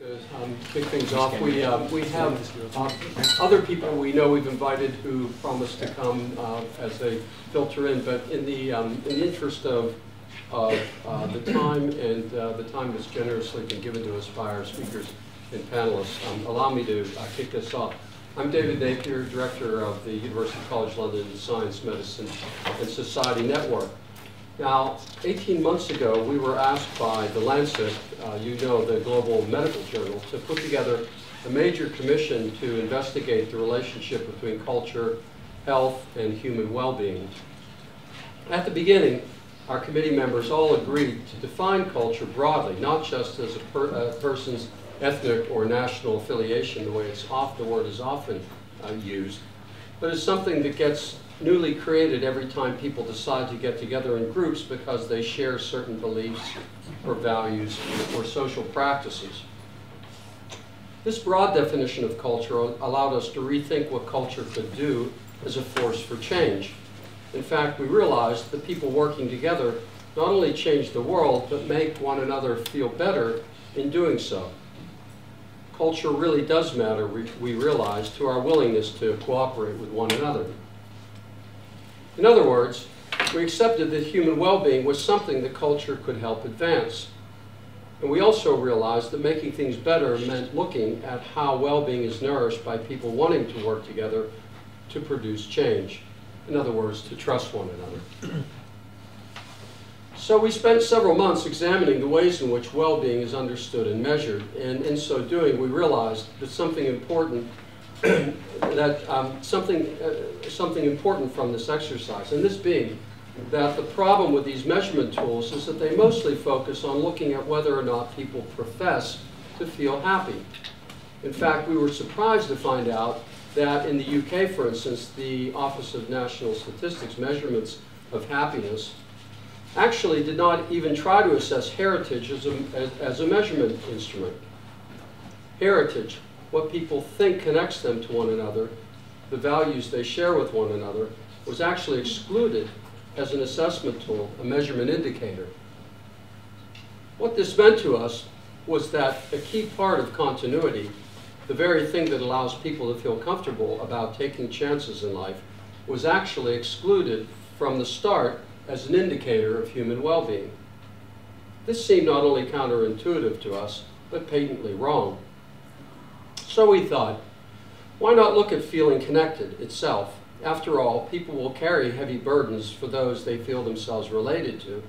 To kick things off, we have other people we know we've invited who promised to come as they filter in, but in the interest of the time and the time that's generously been given to us by our speakers and panelists, allow me to kick this off. I'm David Napier, Director of the University College London Science, Medicine and Society Network. Now, 18 months ago, we were asked by The Lancet, you know, the global medical journal, to put together a major commission to investigate the relationship between culture, health, and human well-being. At the beginning, our committee members all agreed to define culture broadly, not just as a person's ethnic or national affiliation, the way the word is often used, but as something that gets newly created every time people decide to get together in groups because they share certain beliefs or values or social practices. This broad definition of culture allowed us to rethink what culture could do as a force for change. In fact, we realized that people working together not only change the world, but make one another feel better in doing so. Culture really does matter, we realize, to our willingness to cooperate with one another. In other words, we accepted that human well-being was something that culture could help advance. And we also realized that making things better meant looking at how well-being is nourished by people wanting to work together to produce change. In other words, to trust one another. So we spent several months examining the ways in which well-being is understood and measured, and in so doing, we realized that something important something important from this exercise, and this being that the problem with these measurement tools is that they mostly focus on looking at whether or not people profess to feel happy. In fact, we were surprised to find out that in the UK, for instance, the Office of National Statistics measurements of happiness actually did not even try to assess heritage as a measurement instrument. Heritage, what people think connects them to one another, the values they share with one another, was actually excluded as an assessment tool, a measurement indicator. What this meant to us was that a key part of continuity, the very thing that allows people to feel comfortable about taking chances in life, was actually excluded from the start as an indicator of human well-being. This seemed not only counterintuitive to us, but patently wrong. So we thought, why not look at feeling connected itself? After all, people will carry heavy burdens for those they feel themselves related to.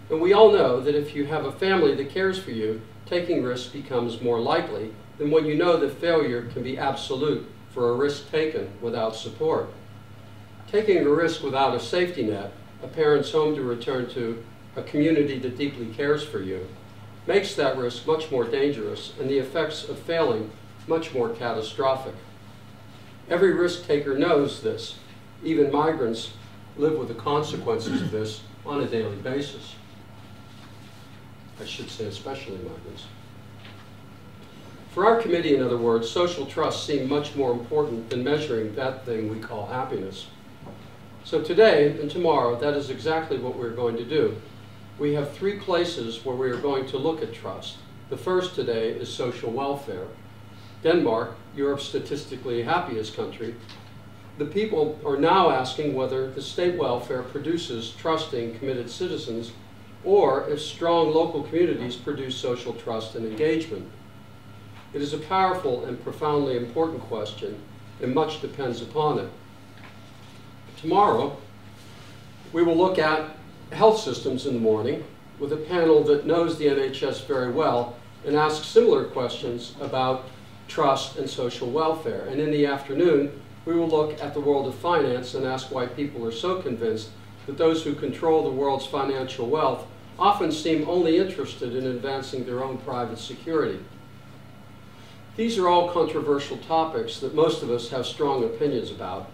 And we all know that if you have a family that cares for you, taking risks becomes more likely than when you know that failure can be absolute for a risk taken without support. Taking a risk without a safety net, a parent's home to return to, a community that deeply cares for you, makes that risk much more dangerous and the effects of failing much more catastrophic. Every risk taker knows this. Even migrants live with the consequences of this on a daily basis. I should say especially migrants. For our committee, in other words, social trust seemed much more important than measuring that thing we call happiness. So today and tomorrow, that is exactly what we're going to do. We have 3 places where we are going to look at trust. The first today is social welfare. Denmark, Europe's statistically happiest country, the people are now asking whether the state welfare produces trusting, committed citizens, or if strong local communities produce social trust and engagement. It is a powerful and profoundly important question, and much depends upon it. Tomorrow, we will look at health systems in the morning with a panel that knows the NHS very well and asks similar questions about trust and social welfare. And in the afternoon, we will look at the world of finance and ask why people are so convinced that those who control the world's financial wealth often seem only interested in advancing their own private security. These are all controversial topics that most of us have strong opinions about.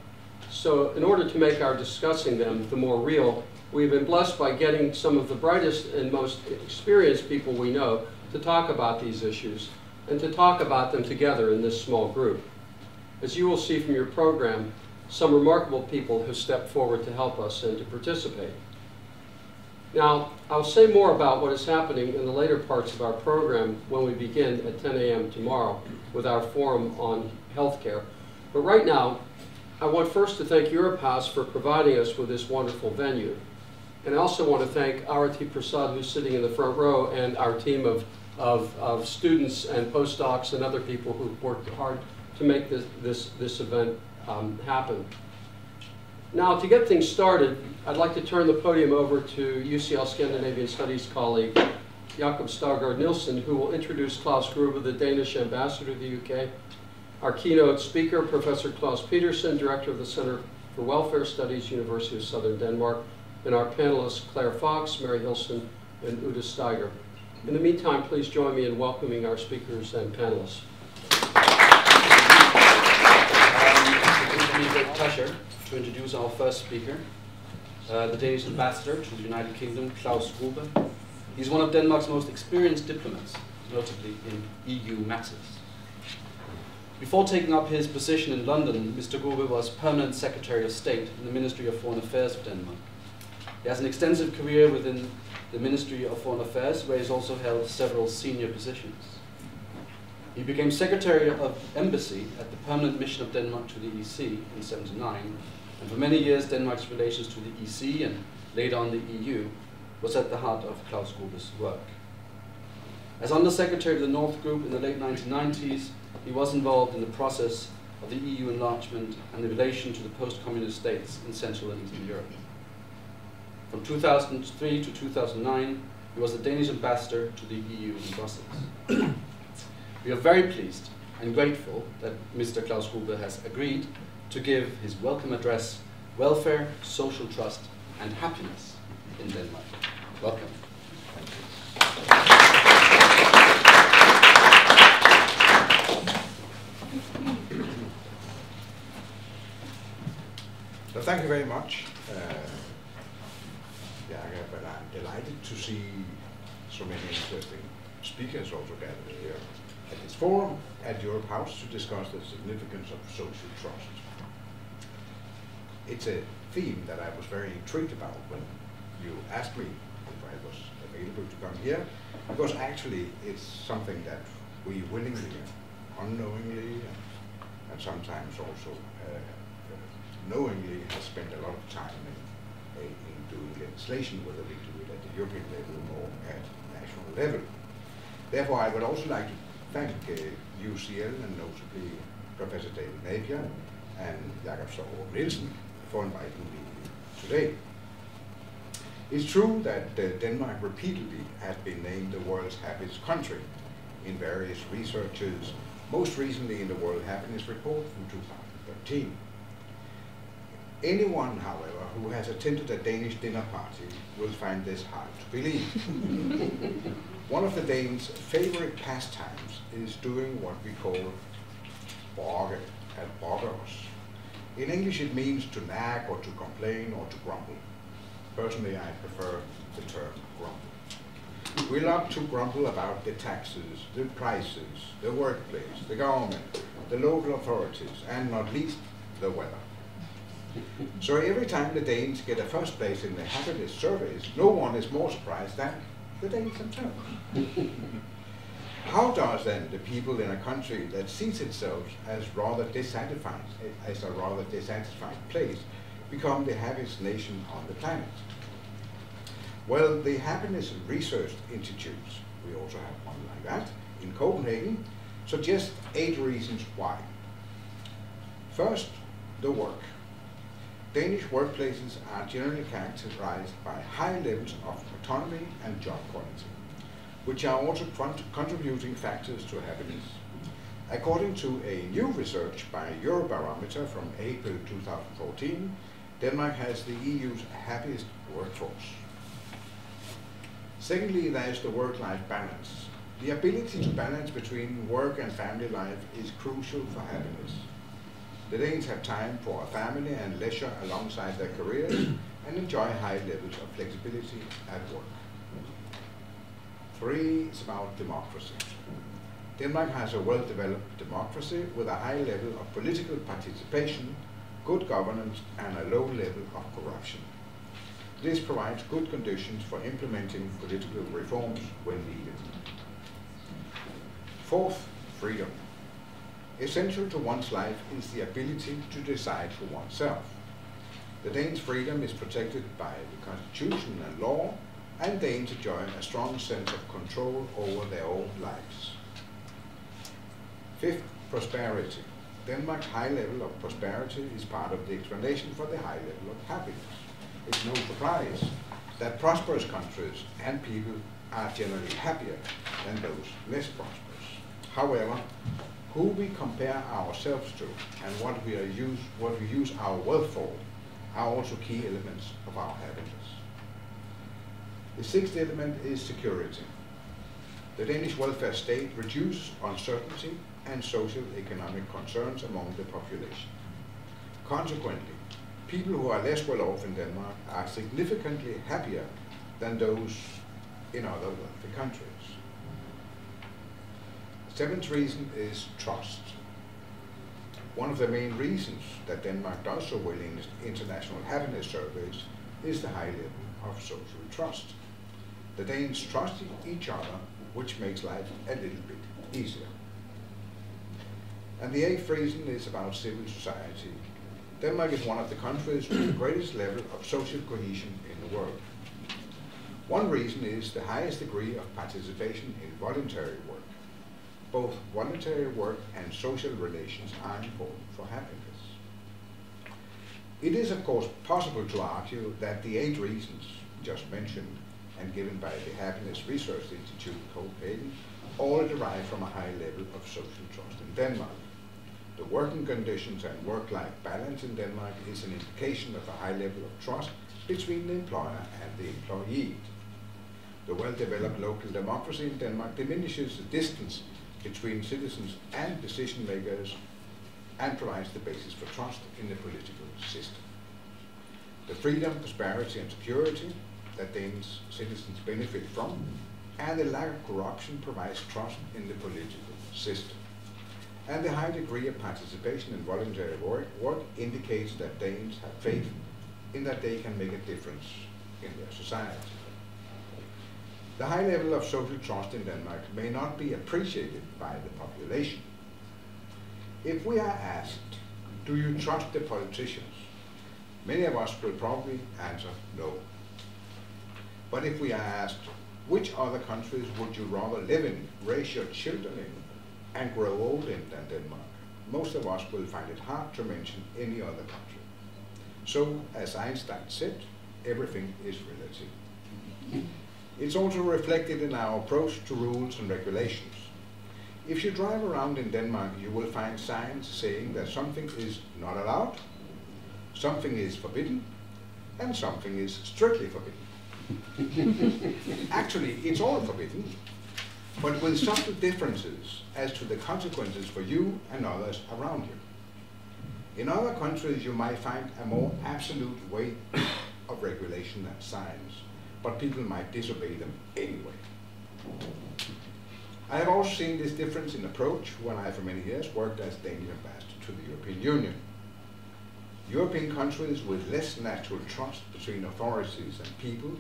So in order to make our discussing them the more real, we've been blessed by getting some of the brightest and most experienced people we know to talk about these issues and to talk about them together in this small group. As you will see from your program, some remarkable people have stepped forward to help us and to participate. Now, I'll say more about what is happening in the later parts of our program when we begin at 10 a.m. tomorrow with our forum on healthcare. But right now, I want first to thank Europass for providing us with this wonderful venue. And I also want to thank Arati Prasad, who's sitting in the front row, and our team of students and postdocs and other people who've worked hard to make this event happen. Now, to get things started, I'd like to turn the podium over to UCL Scandinavian Studies colleague Jakob Stargard Nielsen, who will introduce Klaus Gruber, the Danish ambassador to the UK, our keynote speaker, Professor Klaus Petersen, director of the Center for Welfare Studies, University of Southern Denmark, and our panelists Claire Fox, Mary Hilson, and Uta Steiger. In the meantime, please join me in welcoming our speakers and panelists. It gives me great pleasure to introduce our first speaker, the Danish ambassador to the United Kingdom, Klaus Gruber. He's one of Denmark's most experienced diplomats, notably in EU matters. Before taking up his position in London, Mr. Gruber was Permanent Secretary of State in the Ministry of Foreign Affairs of Denmark. He has an extensive career within the Ministry of Foreign Affairs, where he's also held several senior positions. He became Secretary of Embassy at the Permanent Mission of Denmark to the EC in '79, and for many years Denmark's relations to the EC and later on the EU was at the heart of Klaus Gruber's work. As Undersecretary of the North Group in the late 1990s, he was involved in the process of the EU enlargement and the relation to the post-communist states in Central and Eastern Europe. From 2003 to 2009, he was the Danish ambassador to the EU in Brussels. We are very pleased and grateful that Mr. Klaus Gruber has agreed to give his welcome address, Welfare, Social Trust, and Happiness in Denmark. Welcome. So thank you very much. But I'm delighted to see so many interesting speakers also gathered here at this forum at Europe House to discuss the significance of social trust. It's a theme that I was very intrigued about when you asked me if I was available to come here, because actually it's something that we willingly, unknowingly, and sometimes also knowingly have spent a lot of time in doing legislation, whether we do it at the European level or at national level. Therefore, I would also like to thank UCL and notably Professor David Napier and Jakob Stargard Nielsen for inviting me today. It's true that Denmark repeatedly has been named the world's happiest country in various researches, most recently in the World Happiness Report from 2013. Anyone, however, who has attended a Danish dinner party will find this hard to believe. One of the Danes' favorite pastimes is doing what we call borge at borgers. In English it means to nag or to complain or to grumble. Personally, I prefer the term grumble. We love to grumble about the taxes, the prices, the workplace, the government, the local authorities, and not least the weather. So every time the Danes get a first place in the happiness surveys, no one is more surprised than the Danes themselves. How does then the people in a country that sees itself as a rather dissatisfied place become the happiest nation on the planet? Well, the Happiness Research Institutes, we also have one like that, in Copenhagen, suggest 8 reasons why. First, the work. Danish workplaces are generally characterized by high levels of autonomy and job quality, which are also contributing factors to happiness. According to a new research by Eurobarometer from April 2014, Denmark has the EU's happiest workforce. Secondly, there is the work-life balance. The ability to balance between work and family life is crucial for happiness. The Danes have time for a family and leisure alongside their careers and enjoy high levels of flexibility at work. 3 is about democracy. Denmark has a well-developed democracy with a high level of political participation, good governance, and a low level of corruption. This provides good conditions for implementing political reforms when needed. Fourth, freedom. Essential to one's life is the ability to decide for oneself. The Danes' freedom is protected by the constitution and law, and Danes enjoy a strong sense of control over their own lives. Fifth, prosperity. Denmark's high level of prosperity is part of the explanation for the high level of happiness. It's no surprise that prosperous countries and people are generally happier than those less prosperous. However, who we compare ourselves to and what we use our wealth for are also key elements of our happiness. The sixth element is security. The Danish welfare state reduces uncertainty and social economic concerns among the population. Consequently, people who are less well off in Denmark are significantly happier than those in other wealthy countries. The seventh reason is trust. One of the main reasons that Denmark does so well in international happiness surveys is the high level of social trust. The Danes trust each other, which makes life a little bit easier. And the eighth reason is about civil society. Denmark is one of the countries with the greatest level of social cohesion in the world. One reason is the highest degree of participation in voluntary work. Both voluntary work and social relations are important for happiness. It is, of course, possible to argue that the 8 reasons just mentioned and given by the Happiness Research Institute in Copenhagen all derive from a high level of social trust in Denmark. The working conditions and work-life balance in Denmark is an indication of a high level of trust between the employer and the employee. The well-developed local democracy in Denmark diminishes the distance between citizens and decision makers and provides the basis for trust in the political system. The freedom, prosperity and security that Danish citizens benefit from and the lack of corruption provides trust in the political system. And the high degree of participation in voluntary work indicates that Danes have faith in that they can make a difference in their society. The high level of social trust in Denmark may not be appreciated by the population. If we are asked, do you trust the politicians? Many of us will probably answer no. But if we are asked, which other countries would you rather live in, raise your children in, and grow old in than Denmark? Most of us will find it hard to mention any other country. So, as Einstein said, everything is relative. It's also reflected in our approach to rules and regulations. If you drive around in Denmark, you will find signs saying that something is not allowed, something is forbidden, and something is strictly forbidden. Actually, it's all forbidden, but with subtle differences as to the consequences for you and others around you. In other countries, you might find a more absolute way of regulation and signs, but people might disobey them anyway. I have also seen this difference in approach when I, for many years, worked as Danish ambassador to the European Union. European countries with less natural trust between authorities and people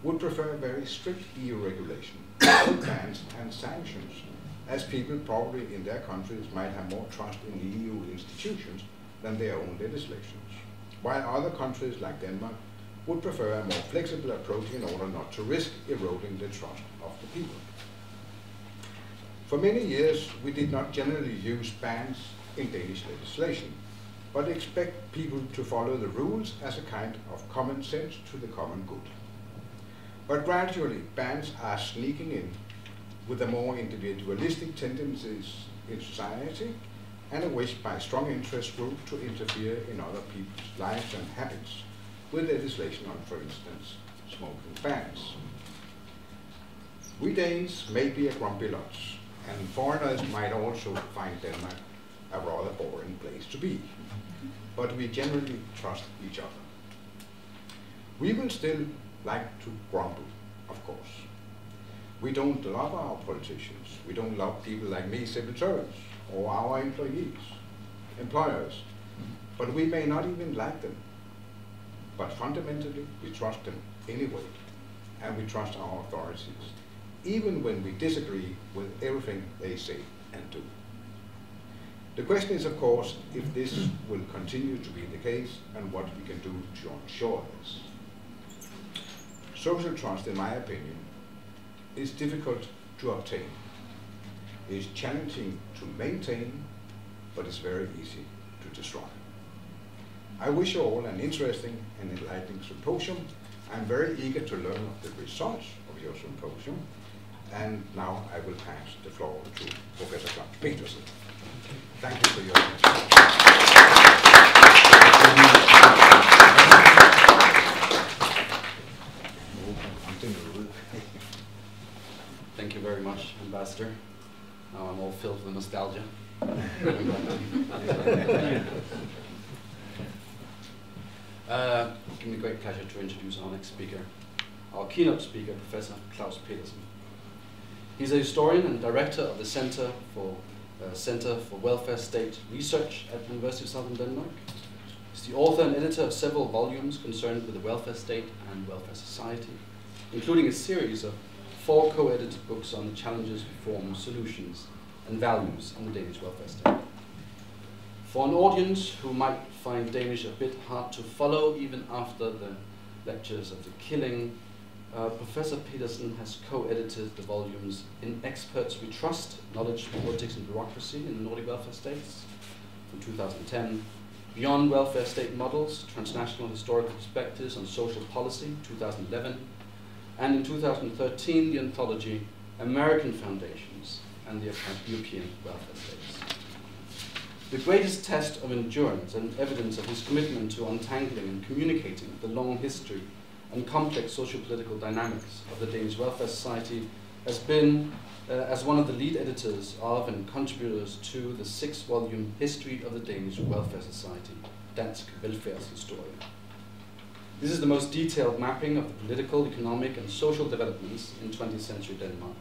would prefer very strict EU regulation, bans and sanctions, as people probably in their countries might have more trust in the EU institutions than their own legislations, while other countries like Denmark would prefer a more flexible approach in order not to risk eroding the trust of the people. For many years, we did not generally use bans in Danish legislation, but expect people to follow the rules as a kind of common sense to the common good. But gradually, bans are sneaking in with a more individualistic tendencies in society and a wish by strong interest groups to interfere in other people's lives and habits, with legislation on, for instance, smoking bans. We Danes may be a grumpy lot, and foreigners might also find Denmark a rather boring place to be, but we generally trust each other. We will still like to grumble, of course. We don't love our politicians. We don't love people like me, civil servants, or our employers, but we may not even like them. But fundamentally, we trust them anyway, and we trust our authorities, even when we disagree with everything they say and do. The question is, of course, if this will continue to be the case and what we can do to ensure this. Social trust, in my opinion, is difficult to obtain. It is challenging to maintain, but it's very easy to destroy. I wish you all an interesting and enlightening symposium. I'm very eager to learn of the results of your symposium. And now I will pass the floor to Professor Claus Petersen. Thank you for your attention. Thank you very much, Ambassador. Now I'm all filled with nostalgia. Give me great pleasure to introduce our next speaker, our keynote speaker, Professor Claus Petersen. He's a historian and director of the Center for Welfare State Research at the University of Southern Denmark. He's the author and editor of several volumes concerned with the welfare state and welfare society, including a series of 4 co-edited books on the challenges, reforms, solutions, and values in the Danish welfare state. For an audience who might find Danish a bit hard to follow even after the lectures of the killing, Professor Petersen has co-edited the volumes In Experts We Trust, Knowledge, Politics and Bureaucracy in the Nordic Welfare States from 2010, Beyond Welfare State Models, Transnational Historical Perspectives on Social Policy, 2011, and in 2013 the anthology American Foundations and the European Welfare States. The greatest test of endurance and evidence of his commitment to untangling and communicating the long history and complex socio-political dynamics of the Danish welfare society has been as one of the lead editors of and contributors to the 6-volume History of the Danish Welfare Society, Dansk Velfærdshistorie. This is the most detailed mapping of the political, economic and social developments in 20th century Denmark.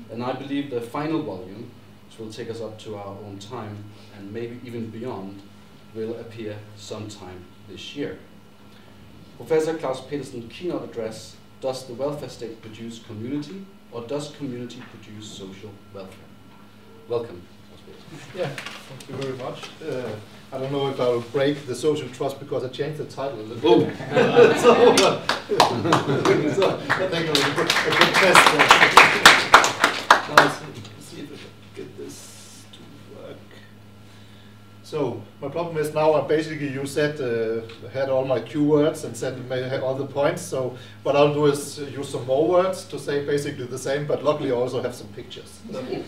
And I believe the final volume, which will take us up to our own time and maybe even beyond, will appear sometime this year. Professor Claus Petersen's keynote address, Does the Welfare State Produce Community, or Does Community Produce Social Welfare? Welcome, Claus Petersen. Yeah, thank you very much. I don't know if I'll break the social trust because I changed the title a little bit. So I think it was a good test. Now let's see if I can get this to work. So my problem is now basically you said had all my keywords and said all the points. So what I'll do is use some more words to say basically the same, but luckily I also have some pictures. And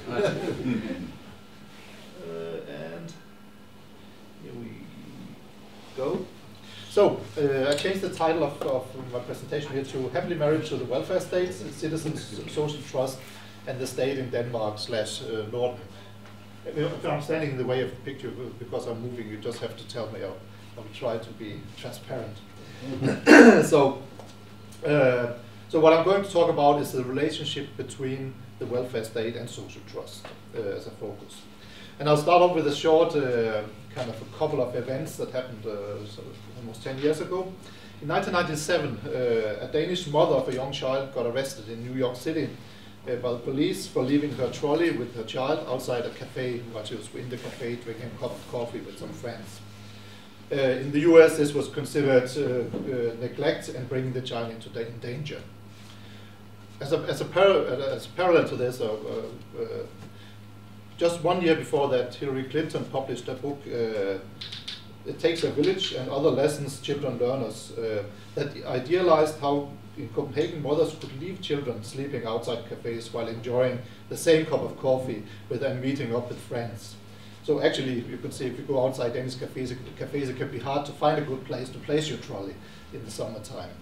here we go. So I changed the title of my presentation here to Happily Married to the Welfare State, Citizens, Social Trust, and the State in Denmark/Norden. If I'm standing in the way of the picture because I'm moving, you just have to tell me. I'll try to be transparent. So what I'm going to talk about is the relationship between the welfare state and social trust as a focus. And I'll start off with a short kind of a couple of events that happened almost 10 years ago. In 1997, a Danish mother of a young child got arrested in New York City by the police for leaving her trolley with her child outside a cafe while she was in the cafe drinking a cup of coffee with some friends. In the US, this was considered neglect and bringing the child into danger. As a parallel to this, just 1 year before that, Hillary Clinton published a book, It Takes a Village and Other Lessons Children Learners, that idealized how in Copenhagen mothers could leave children sleeping outside cafes while enjoying the same cup of coffee and meeting up with friends. So actually, you could say if you go outside Danish cafes, it can be hard to find a good place to place your trolley in the summertime.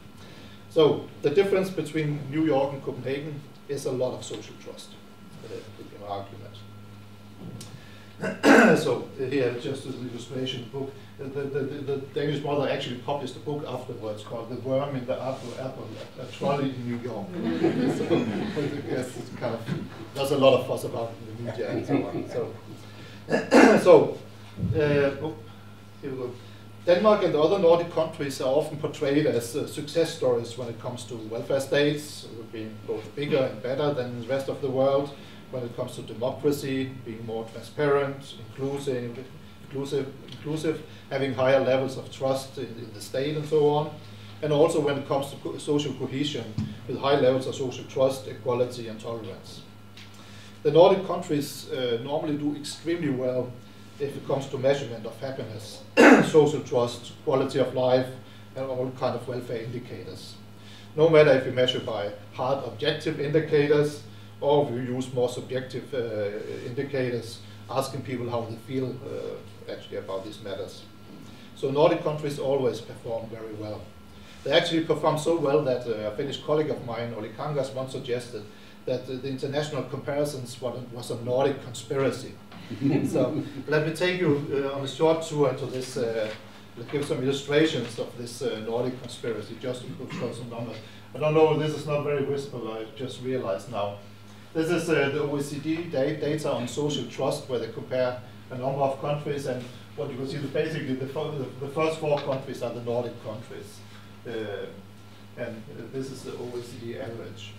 So the difference between New York and Copenhagen is a lot of social trust, would be an argument. So here, just as an illustration book, the Danish mother actually published a book afterwards called The Worm in the Apple, a trolley in New York. So I guess it's kind of, there's a lot of fuss about it in the media and so on. So, here we go. Denmark and the other Nordic countries are often portrayed as success stories when it comes to welfare states, being both bigger and better than the rest of the world, when it comes to democracy, being more transparent, inclusive, having higher levels of trust in the state and so on, and also when it comes to social cohesion, with high levels of social trust, equality and tolerance. The Nordic countries normally do extremely well if it comes to measurement of happiness, social trust, quality of life, and all kind of welfare indicators. No matter if we measure by hard objective indicators, or if we use more subjective indicators, asking people how they feel actually about these matters. So Nordic countries always perform very well. They actually perform so well that a Finnish colleague of mine, Olli Kangas, once suggested that the international comparisons was a Nordic conspiracy. So let me take you on a short tour into this, give some illustrations of this Nordic conspiracy, just to show some numbers. I don't know, this is not very visible, I just realized now. This is the OECD data on social trust, where they compare a number of countries, and what you can see, basically the first 4 countries are the Nordic countries. And this is the OECD average.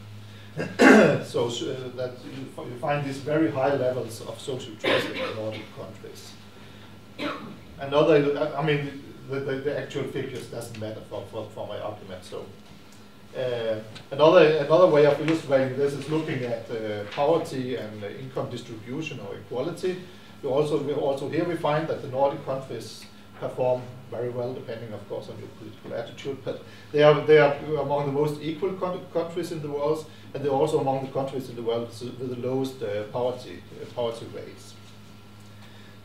So that you find these very high levels of social trust in the Nordic countries. Another, I mean, the actual figures doesn't matter for my argument. So another way of illustrating this is looking at poverty and income distribution or equality. We also here we find that the Nordic countries perform very well, depending of course on your political attitude, but they are among the most equal countries in the world, and they're also among the countries in the world with the lowest poverty rates.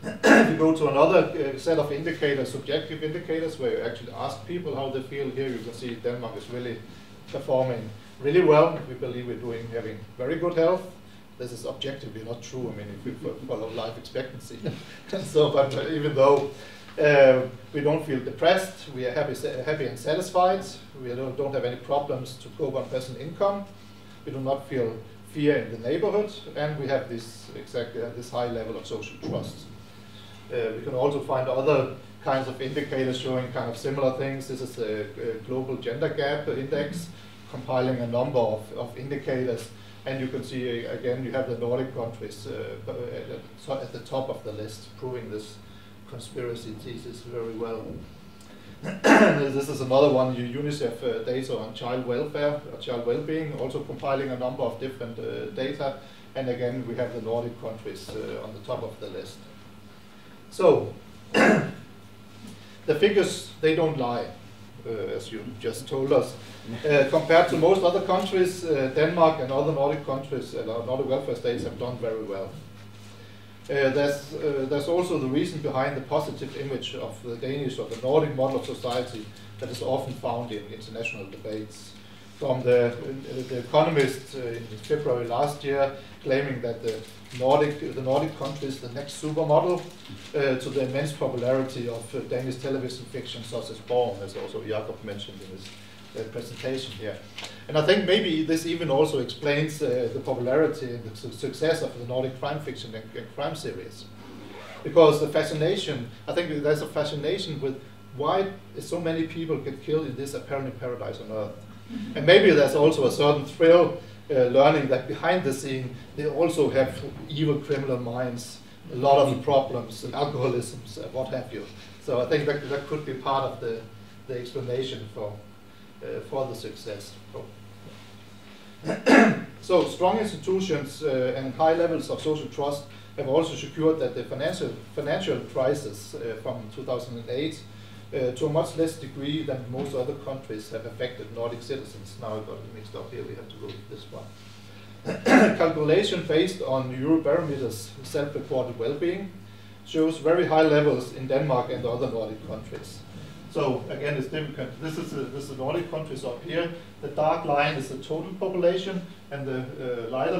If you go to another set of indicators, subjective indicators, where you actually ask people how they feel, here you can see Denmark is really performing really well. We believe we're having very good health. This is objectively not true. I mean, if we follow life expectancy. So, but even though we don't feel depressed, we are happy and satisfied. We don't have any problems to cope on present income. We do not feel fear in the neighborhood, and we have this high level of social trust. We can also find other kinds of indicators showing kind of similar things. This is the Global Gender Gap Index, compiling a number of indicators. And you can see, again, you have the Nordic countries at the top of the list, proving this conspiracy thesis very well. This is another one, UNICEF data on child welfare, child well-being, also compiling a number of different data. And again, we have the Nordic countries on the top of the list. So, the figures, they don't lie, as you just told us. Compared to most other countries, Denmark and other Nordic countries, Nordic welfare states have done very well. There's also the reason behind the positive image of the Danish or the Nordic model of society that is often found in international debates. From the Economist in February last year, claiming that the Nordic countries, the next supermodel to the immense popularity of Danish television fiction such as Borgen, as also Jakob mentioned in his presentation here. And I think maybe this even also explains the popularity and the success of the Nordic crime fiction and crime series. Because the fascination, I think there's a fascination with why so many people get killed in this apparent paradise on earth. And maybe there's also a certain thrill learning that behind the scene they also have evil criminal minds, a lot of problems, and alcoholisms, what have you. So I think that could be part of the explanation for the success. So strong institutions and high levels of social trust have also secured that the financial crisis from 2008 to a much less degree than most other countries have affected Nordic citizens. Now I got it mixed up here, we have to go with this one. Calculation based on Eurobarometer's self-reported well-being shows very high levels in Denmark and the other Nordic countries. So again, it's difficult. This is the Nordic countries up here. The dark line is the total population, and the lighter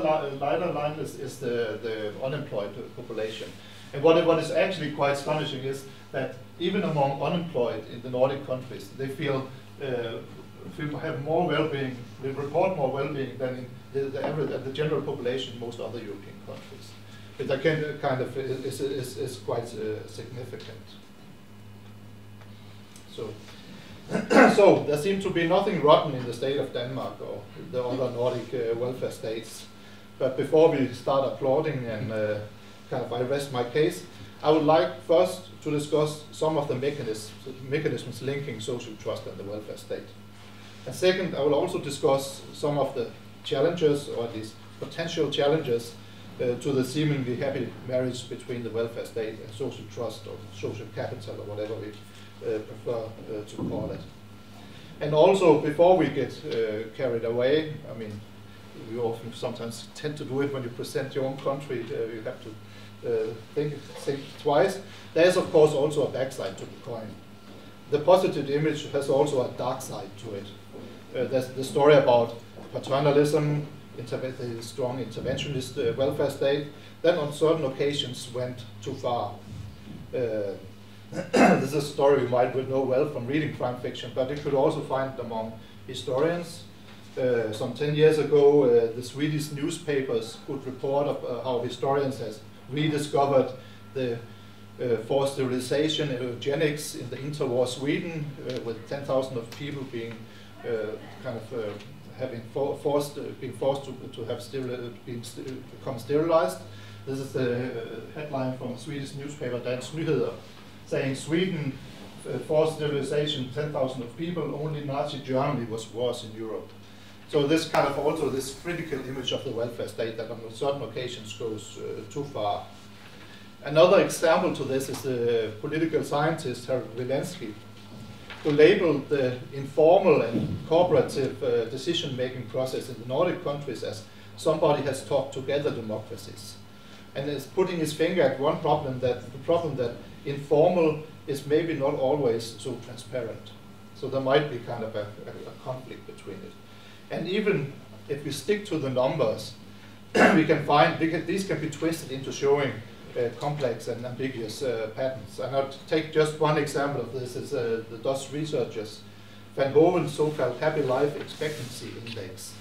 line is the unemployed population. And what is actually quite astonishing is that even among unemployed in the Nordic countries, they have more well-being, they report more well-being than in the average, the general population in most other European countries. It kind of is quite significant. So, so there seems to be nothing rotten in the state of Denmark or the other Nordic welfare states. But before we start applauding and I rest my case, I would like first to discuss some of the mechanisms linking social trust and the welfare state. And second, I will also discuss some of the challenges, or at least potential challenges, to the seemingly happy marriage between the welfare state and social trust or social capital or whatever we prefer to call it. And also, before we get carried away, I mean, you often sometimes tend to do it when you present your own country, you have to think twice. There's of course also a backside to the coin. The positive image has also a dark side to it. There's the story about paternalism, the strong interventionist welfare state, then on certain occasions went too far. This is a story you might know well from reading crime fiction, but you could also find it among historians. Some 10 years ago, the Swedish newspapers could report of how historians has rediscovered the forced sterilization and eugenics in the interwar Sweden, with 10,000 of people being being forced to have become sterilized. This is the headline from a Swedish newspaper, Dagens Nyheter, saying Sweden forced sterilization 10,000 of people, only Nazi Germany was worse in Europe. So this also this critical image of the welfare state that on certain occasions goes too far. Another example to this is the political scientist Harold Wilensky, who labeled the informal and cooperative decision-making process in the Nordic countries as somebody has talked together democracies, and is putting his finger at one problem, that the problem that informal is maybe not always so transparent. So there might be kind of a conflict between it. And even if we stick to the numbers, we can find these can be twisted into showing complex and ambiguous patterns. And I'll take just one example of this. Is the Dutch researchers Van Hoven's so-called Happy Life Expectancy Index.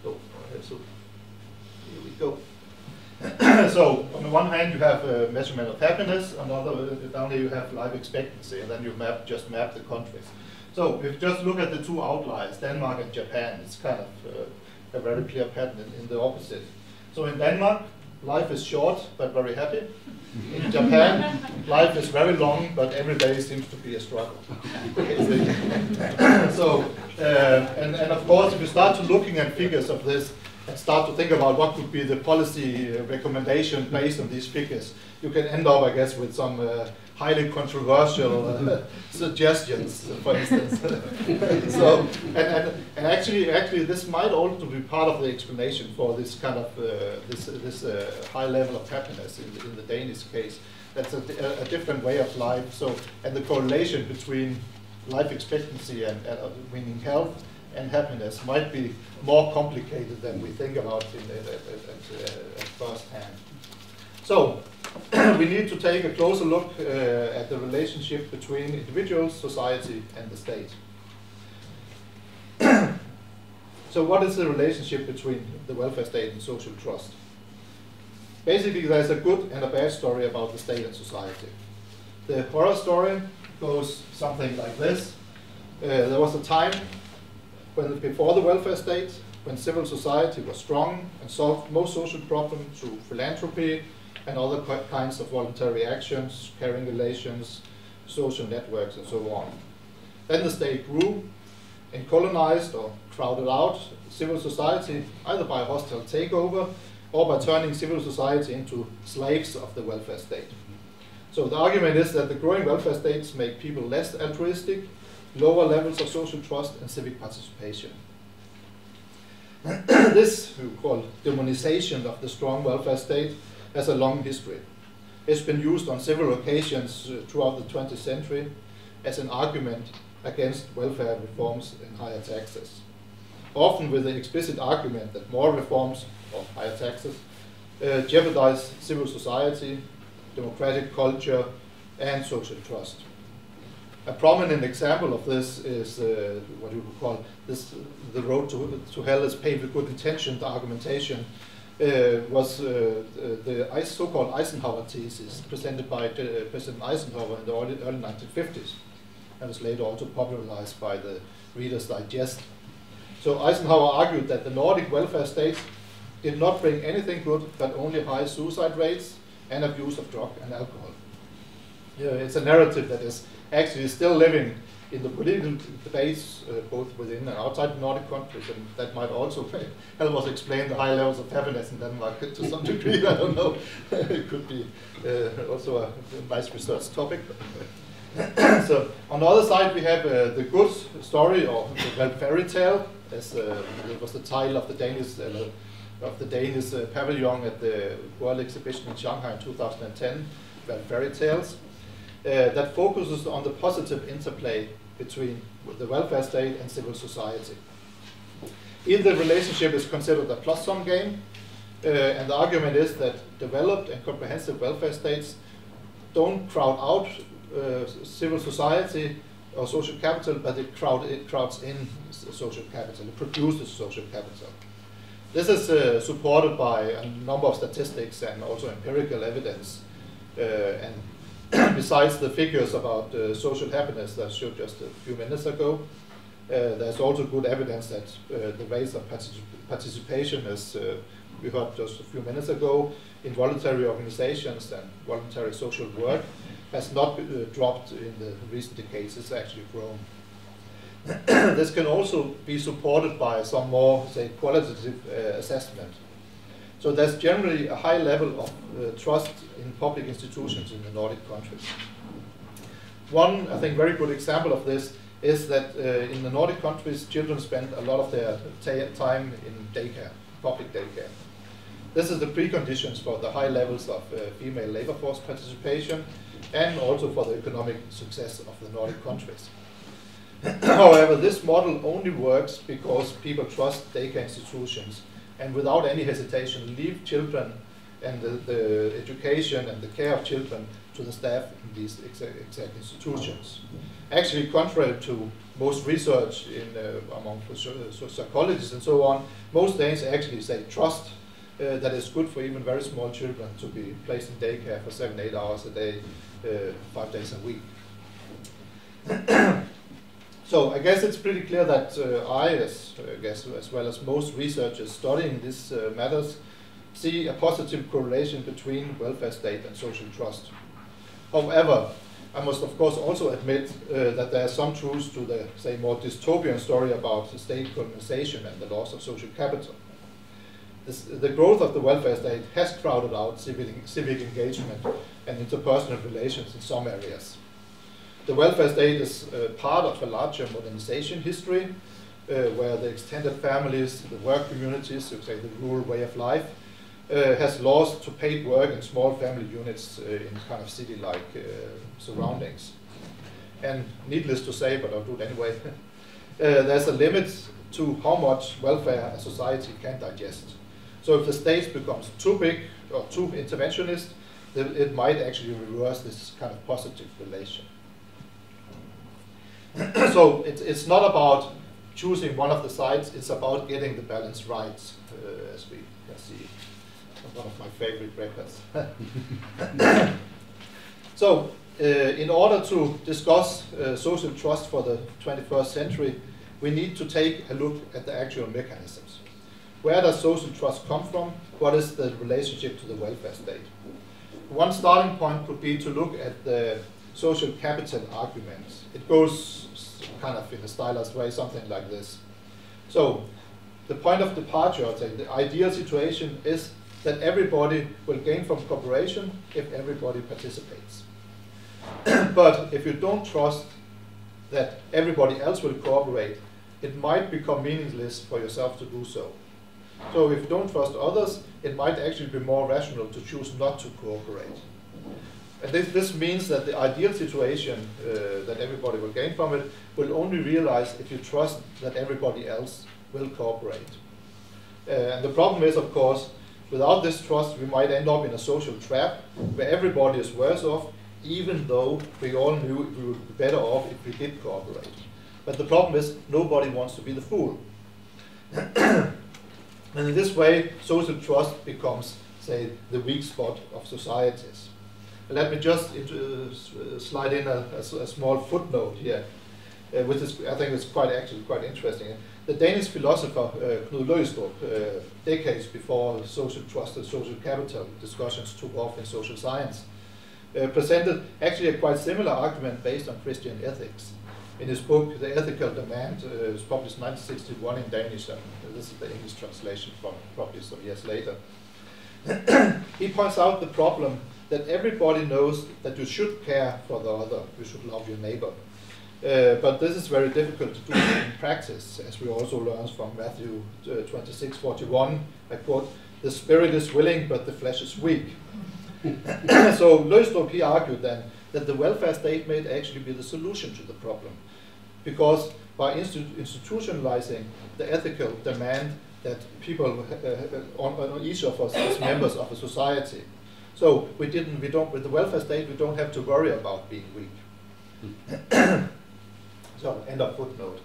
So here we go. So on the one hand, you have a measurement of happiness. On the other, down here you have life expectancy, and then you just map the countries. So if you just look at the two outliers, Denmark and Japan, it's kind of a very clear pattern in the opposite. So in Denmark, life is short but very happy. In Japan, life is very long but every day seems to be a struggle. So, and of course, if you start to looking at figures of this and start to think about what could be the policy recommendation based on these figures, you can end up, I guess, with some highly controversial suggestions, for instance. So, and actually, this might also be part of the explanation for this kind of this high level of happiness in the Danish case. That's a different way of life. So, and the correlation between life expectancy and meaning health and happiness might be more complicated than we think about at first hand. So, we need to take a closer look at the relationship between individuals, society, and the state. So what is the relationship between the welfare state and social trust? Basically, there's a good and a bad story about the state and society. The horror story goes something like this. There was a time before the welfare state, when civil society was strong and solved most social problems through philanthropy and other kinds of voluntary actions, caring relations, social networks, and so on. Then the state grew and colonized or crowded out civil society, either by a hostile takeover or by turning civil society into slaves of the welfare state. So the argument is that the growing welfare states make people less altruistic, lower levels of social trust and civic participation. This, we call demonization of the strong welfare state, has a long history. It's been used on several occasions throughout the 20th century as an argument against welfare reforms and higher taxes. Often with the explicit argument that more reforms or higher taxes jeopardize civil society, democratic culture, and social trust. A prominent example of this is what you would call this: the road to hell is paved with good intention. The argumentation was the so-called Eisenhower thesis presented by President Eisenhower in the early 1950s. and was later also popularized by the Reader's Digest. So Eisenhower argued that the Nordic welfare states did not bring anything good, but only high suicide rates and abuse of drug and alcohol. It's a narrative that is actually still living in the political debates, both within and outside the Nordic countries, and that might also help us explain the high levels of happiness in Denmark to some degree. I don't know. It could be also a nice research topic. So on the other side, we have the good story, or the fairy tale, as it was the title of the Danish pavilion at the World Exhibition in Shanghai in 2010, fairy tales, that focuses on the positive interplay between the welfare state and civil society. Either relationship is considered a plus-sum game, and the argument is that developed and comprehensive welfare states don't crowd out civil society or social capital, but it crowds in social capital, it produces social capital. This is supported by a number of statistics and also empirical evidence, and besides the figures about social happiness that I showed just a few minutes ago, there's also good evidence that the rates of participation, as we heard just a few minutes ago, in voluntary organizations and voluntary social work has not dropped in the recent decades, it's actually grown. This can also be supported by some more, say, qualitative assessment. So there's generally a high level of trust in public institutions in the Nordic countries. One, I think, very good example of this is that in the Nordic countries, children spend a lot of their time in daycare, public daycare. This is the preconditions for the high levels of female labor force participation and also for the economic success of the Nordic countries. However, this model only works because people trust daycare institutions and without any hesitation leave children and the education and the care of children to the staff in these exact institutions. Actually, contrary to most research among psychologists and so on, most Danes actually say trust that it's good for even very small children to be placed in daycare for 7-8 hours a day, 5 days a week. So I guess it's pretty clear that as well as most researchers studying these matters, see a positive correlation between welfare state and social trust. However, I must of course also admit that there are some truths to the, say, more dystopian story about the state colonization and the loss of social capital. The growth of the welfare state has crowded out civic engagement and interpersonal relations in some areas. The welfare state is part of a larger modernization history where the extended families, the work communities, so say the rural way of life, has lost to paid work in small family units in kind of city-like surroundings. And needless to say, but I'll do it anyway, there's a limit to how much welfare a society can digest. So if the state becomes too big or too interventionist, then it might actually reverse this kind of positive relation. So it's not about choosing one of the sides, it's about getting the balance right, as we can see. One of my favorite records. So, in order to discuss social trust for the 21st century, we need to take a look at the actual mechanisms. Where does social trust come from? What is the relationship to the welfare state? One starting point could be to look at the social capital argument. It goes kind of in a stylized way, something like this. So, the point of departure, I'd say, the ideal situation is that everybody will gain from cooperation if everybody participates. But if you don't trust that everybody else will cooperate, it might become meaningless for yourself to do so. So if you don't trust others, it might actually be more rational to choose not to cooperate. And this means that the ideal situation that everybody will gain from it will only realize if you trust that everybody else will cooperate. And the problem is, of course, without this trust, we might end up in a social trap where everybody is worse off, even though we all knew we would be better off if we did cooperate. But the problem is, nobody wants to be the fool. And in this way, social trust becomes, say, the weak spot of societies. Let me just slide in a small footnote here, which is, I think is quite interesting. The Danish philosopher Knud Løgstrup, decades before social trust and social capital discussions took off in social science, presented actually a quite similar argument based on Christian ethics. In his book, The Ethical Demand, it was published in 1961 in Danish, and this is the English translation from probably some years later. He points out the problem that everybody knows that you should care for the other, you should love your neighbor. But this is very difficult to do in practice, as we also learn from Matthew 26:41. I quote, "The spirit is willing, but the flesh is weak." So Løgstrup, he argued then that the welfare state may actually be the solution to the problem, because by institutionalizing the ethical demand that people on each of us as members of a society. So with the welfare state, we don't have to worry about being weak. So end of footnote.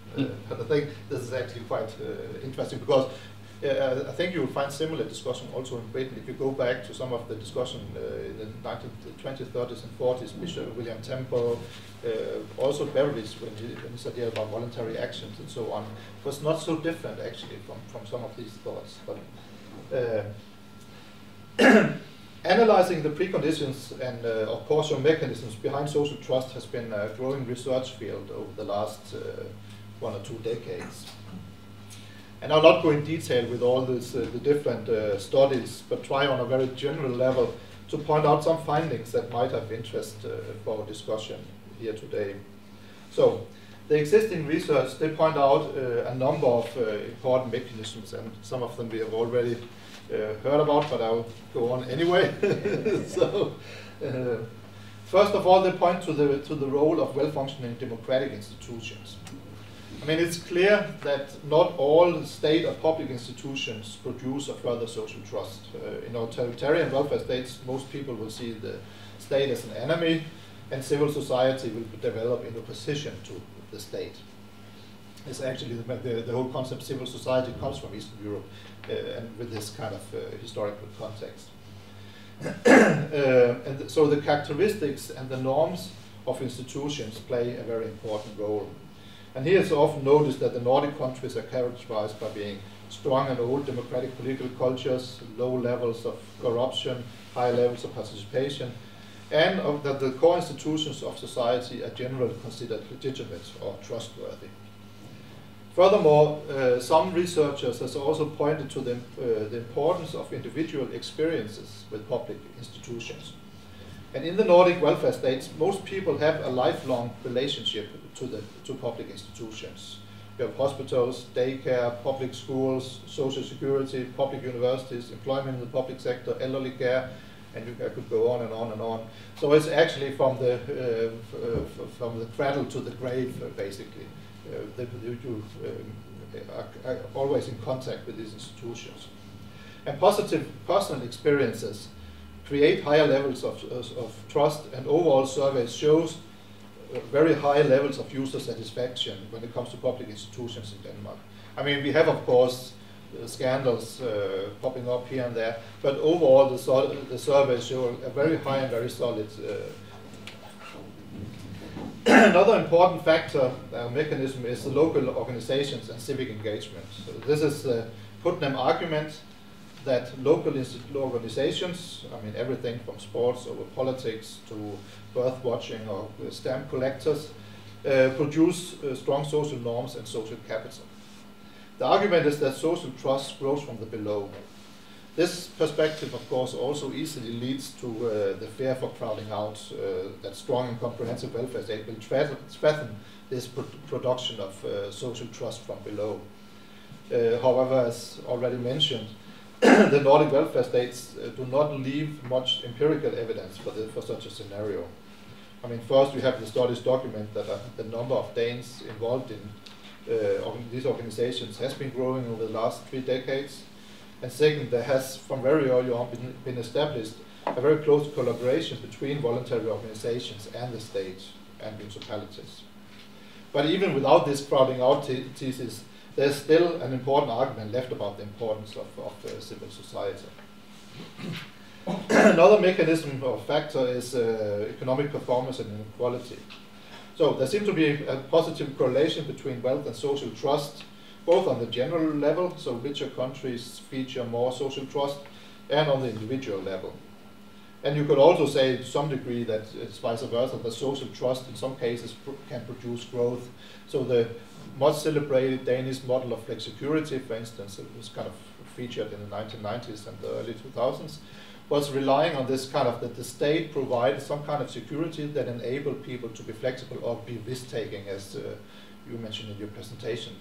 But I think this is actually quite interesting, because I think you will find similar discussion also in Britain. If you go back to some of the discussion in the 1920s, 30s and 40s, Bishop William Temple, also Beveridge, when he said here about voluntary actions and so on, was not so different actually from some of these thoughts. But analyzing the preconditions and or causal mechanisms behind social trust has been a growing research field over the last 1 or 2 decades. And I'll not go in detail with all this, the different studies, but try on a very general level to point out some findings that might have interest for our discussion here today. So, the existing research, they point out a number of important mechanisms, and some of them we have already heard about, but I'll go on anyway. So, first of all, they point to the role of well-functioning democratic institutions. I mean, it's clear that not all state or public institutions produce a further social trust. In authoritarian welfare states, most people will see the state as an enemy, and civil society will develop in opposition to the state. It's actually the whole concept of civil society comes from Eastern Europe, and with this kind of historical context. And so the characteristics and the norms of institutions play a very important role. And here it's often noticed that the Nordic countries are characterized by being strong and old democratic political cultures, low levels of corruption, high levels of participation, and that the core institutions of society are generally considered legitimate or trustworthy. Furthermore, some researchers have also pointed to the importance of individual experiences with public institutions. And in the Nordic welfare states, most people have a lifelong relationship to public institutions. You have hospitals, daycare, public schools, social security, public universities, employment in the public sector, elderly care, and I could go on and on and on. So it's actually from the cradle to the grave, basically. You are always in contact with these institutions. And positive personal experiences create higher levels of trust, and overall surveys shows very high levels of user satisfaction when it comes to public institutions in Denmark. I mean, we have, of course, scandals popping up here and there, but overall the surveys show a very high and very solid Another important factor, mechanism, is the local organizations and civic engagement. So this is the Putnam argument that local organizations, I mean everything from sports over politics to birth watching or stamp collectors, produce strong social norms and social capital. The argument is that social trust grows from the below. This perspective, of course, also easily leads to the fear for crowding out, that strong and comprehensive welfare state will threaten this production of social trust from below. However, as already mentioned, the Nordic welfare states do not leave much empirical evidence for such a scenario. I mean, first we have the studies document that the number of Danes involved in these organizations has been growing over the last 3 decades. And second, there has, from very early on, been established a very close collaboration between voluntary organizations and the state and municipalities. But even without this crowding out thesis, there's still an important argument left about the importance of civil society. Another mechanism or factor is economic performance and inequality. So there seems to be a positive correlation between wealth and social trust, both on the general level, so richer countries feature more social trust, and on the individual level. And you could also say to some degree that it's vice versa, that social trust in some cases can produce growth. So the much celebrated Danish model of flexicurity, for instance, it was kind of featured in the 1990s and the early 2000s, was relying on this kind of that the state provided some kind of security that enabled people to be flexible or be risk-taking, as you mentioned in your presentation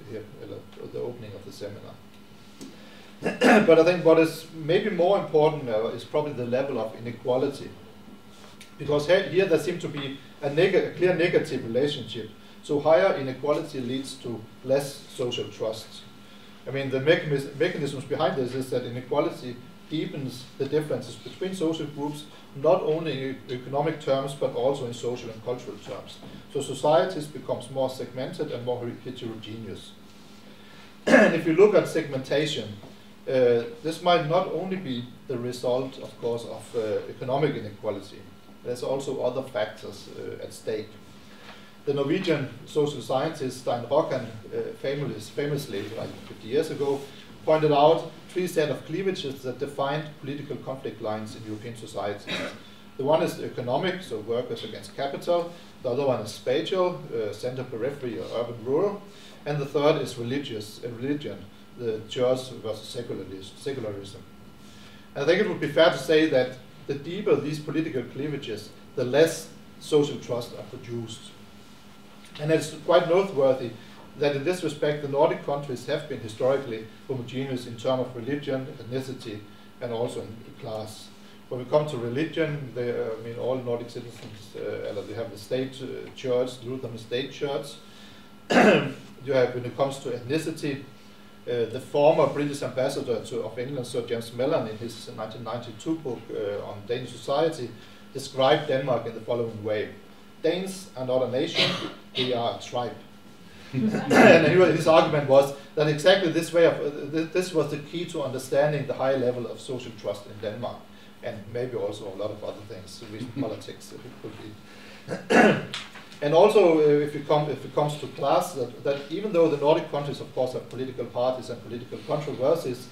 here at the opening of the seminar. But I think what is maybe more important is probably the level of inequality. Because here there seems to be a clear negative relationship. So higher inequality leads to less social trust. I mean, the mechanisms behind this is that inequality deepens the differences between social groups, not only in economic terms, but also in social and cultural terms. So societies becomes more segmented and more heterogeneous. And if you look at segmentation, this might not only be the result, of course, of economic inequality. There's also other factors at stake. The Norwegian social scientist Stein Rokkan famously, like 50 years ago, pointed out 3 sets of cleavages that defined political conflict lines in European societies. The one is economic, so workers against capital. The other one is spatial, center, periphery, or urban, rural. And the third is religion, the church versus secularism. And I think it would be fair to say that the deeper these political cleavages, the less social trust are produced. And it's quite noteworthy that in this respect the Nordic countries have been historically homogeneous in terms of religion, ethnicity, and also in class. When we come to religion, I mean, all Nordic citizens, they have the state church, Lutheran state church. You have, when it comes to ethnicity, the former British ambassador of England, Sir James Mellon, in his 1992 book on Danish society, described Denmark in the following way: Danes are not a nation, they are a tribe. And his argument was that exactly this way of this was the key to understanding the high level of social trust in Denmark, and maybe also a lot of other things, recent politics, it could be. And also, if it comes to class, that even though the Nordic countries, of course, have political parties and political controversies,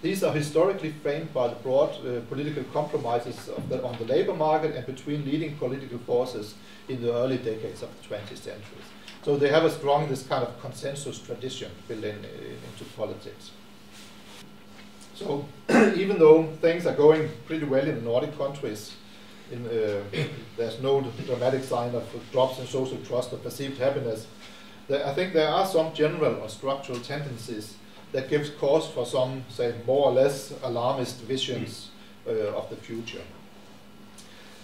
these are historically framed by the broad political compromises on the labor market and between leading political forces in the early decades of the 20th century. So they have a strong, this kind of consensus tradition built into politics. So even though things are going pretty well in the Nordic countries, there's no dramatic sign of drops in social trust or perceived happiness, I think there are some general or structural tendencies that gives cause for some, say, more or less alarmist visions of the future.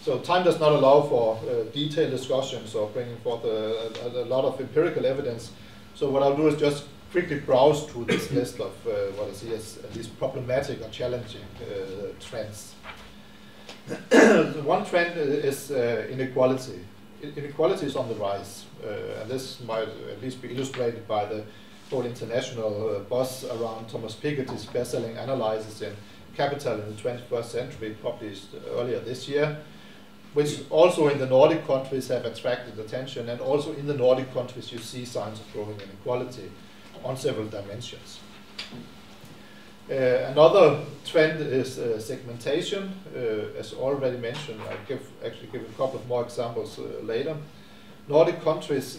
So time does not allow for detailed discussions or bringing forth a lot of empirical evidence. So what I'll do is just quickly browse through this list of what I see as at least problematic or challenging trends. One trend is inequality. Inequality is on the rise, and this might at least be illustrated by the whole international buzz around Thomas Piketty's best-selling analysis in Capital in the 21st Century, published earlier this year, which also in the Nordic countries have attracted attention, and also in the Nordic countries you see signs of growing inequality on several dimensions. Another trend is segmentation. As already mentioned, I'll actually give a couple of more examples later. Nordic countries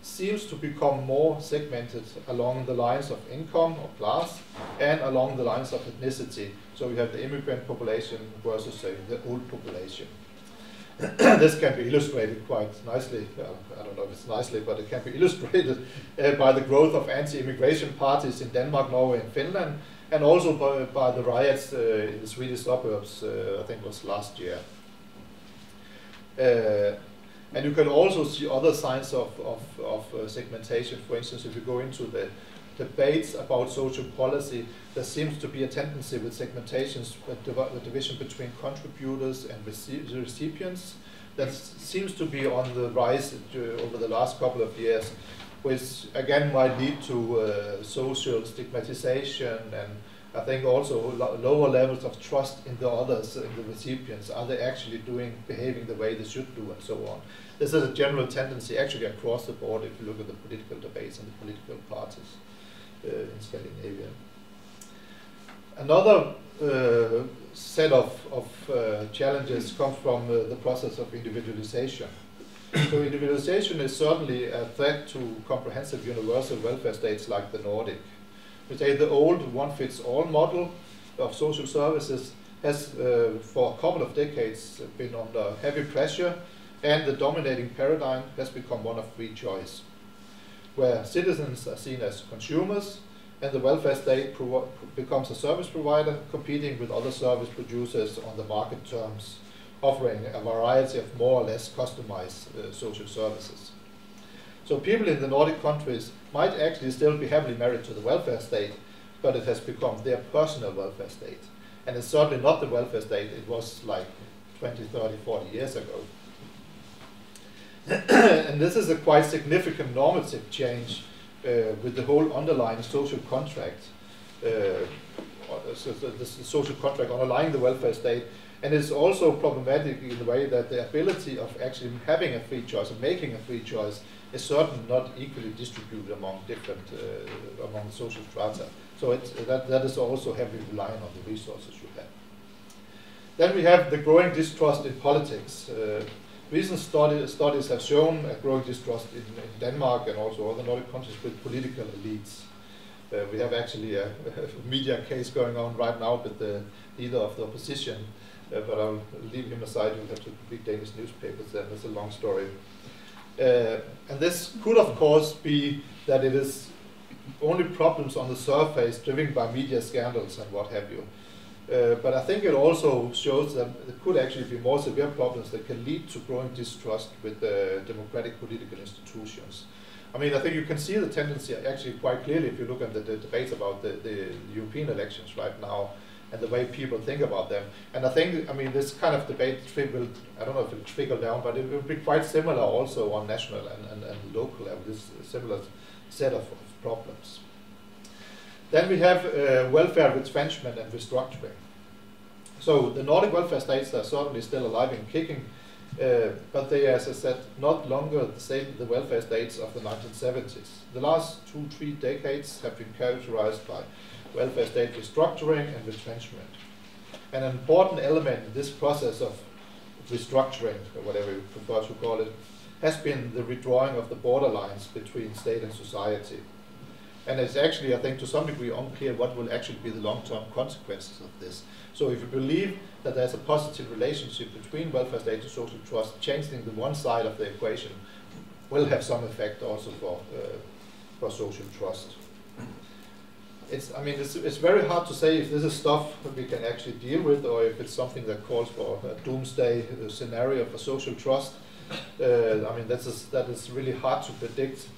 seems to become more segmented along the lines of income or class and along the lines of ethnicity. So we have the immigrant population versus, say, the old population. This can be illustrated quite nicely, I don't know if it's nicely, but it can be illustrated by the growth of anti-immigration parties in Denmark, Norway, and Finland, and also by the riots in the Swedish suburbs, I think it was last year. And you can also see other signs of segmentation. For instance, if you go into the debates about social policy, there seems to be a tendency with segmentations, the division between contributors and recipients, that seems to be on the rise over the last couple of years, which again might lead to social stigmatization and I think also lower levels of trust in the others, in the recipients. Are they actually behaving the way they should do, and so on. This is a general tendency actually across the board if you look at the political debates and the political parties in Scandinavia. Another set of challenges comes from the process of individualization. So individualization is certainly a threat to comprehensive universal welfare states like the Nordic. We say the old one-fits-all model of social services has for a couple of decades been under heavy pressure, and the dominating paradigm has become one of free choice, where citizens are seen as consumers and the welfare state becomes a service provider competing with other service producers on the market terms, offering a variety of more or less customized social services. So people in the Nordic countries might actually still be heavily married to the welfare state, but it has become their personal welfare state. And it's certainly not the welfare state it was like 20, 30, 40 years ago. And this is a quite significant normative change with the whole underlying social contract, so the social contract underlying the welfare state. And it's also problematic in the way that the ability of actually having a free choice, of making a free choice, is certainly not equally distributed among different, among social strata. So that is also heavily relying on the resources you have. Then we have the growing distrust in politics. Recent studies have shown a growing distrust in Denmark and also other Nordic countries with political elites. We have actually a media case going on right now with the leader of the opposition, but I'll leave him aside. You'll have to read Danish newspapers then. It's a long story. And this could, of course, be that it is only problems on the surface driven by media scandals and what have you. But I think it also shows that there could actually be more severe problems that can lead to growing distrust with democratic political institutions. I mean, I think you can see the tendency actually quite clearly if you look at the debates about the European elections right now and the way people think about them. And I think, I mean, this kind of debate will, I don't know if it will trickle down, but it will be quite similar also on national and local level, this similar set of problems. Then we have welfare retrenchment and restructuring. So the Nordic welfare states are certainly still alive and kicking, but they, as I said, not longer the same the welfare states of the 1970s. The last 2-3 decades have been characterized by welfare state restructuring and retrenchment. And an important element in this process of restructuring, or whatever you prefer to call it, has been the redrawing of the borderlines between state and society. And it's actually, I think, to some degree unclear what will actually be the long-term consequences of this. So if you believe that there's a positive relationship between welfare state and social trust, changing the one side of the equation will have some effect also for social trust. I mean, it's very hard to say if this is stuff that we can actually deal with or if it's something that calls for a doomsday scenario for social trust. I mean, that is really hard to predict.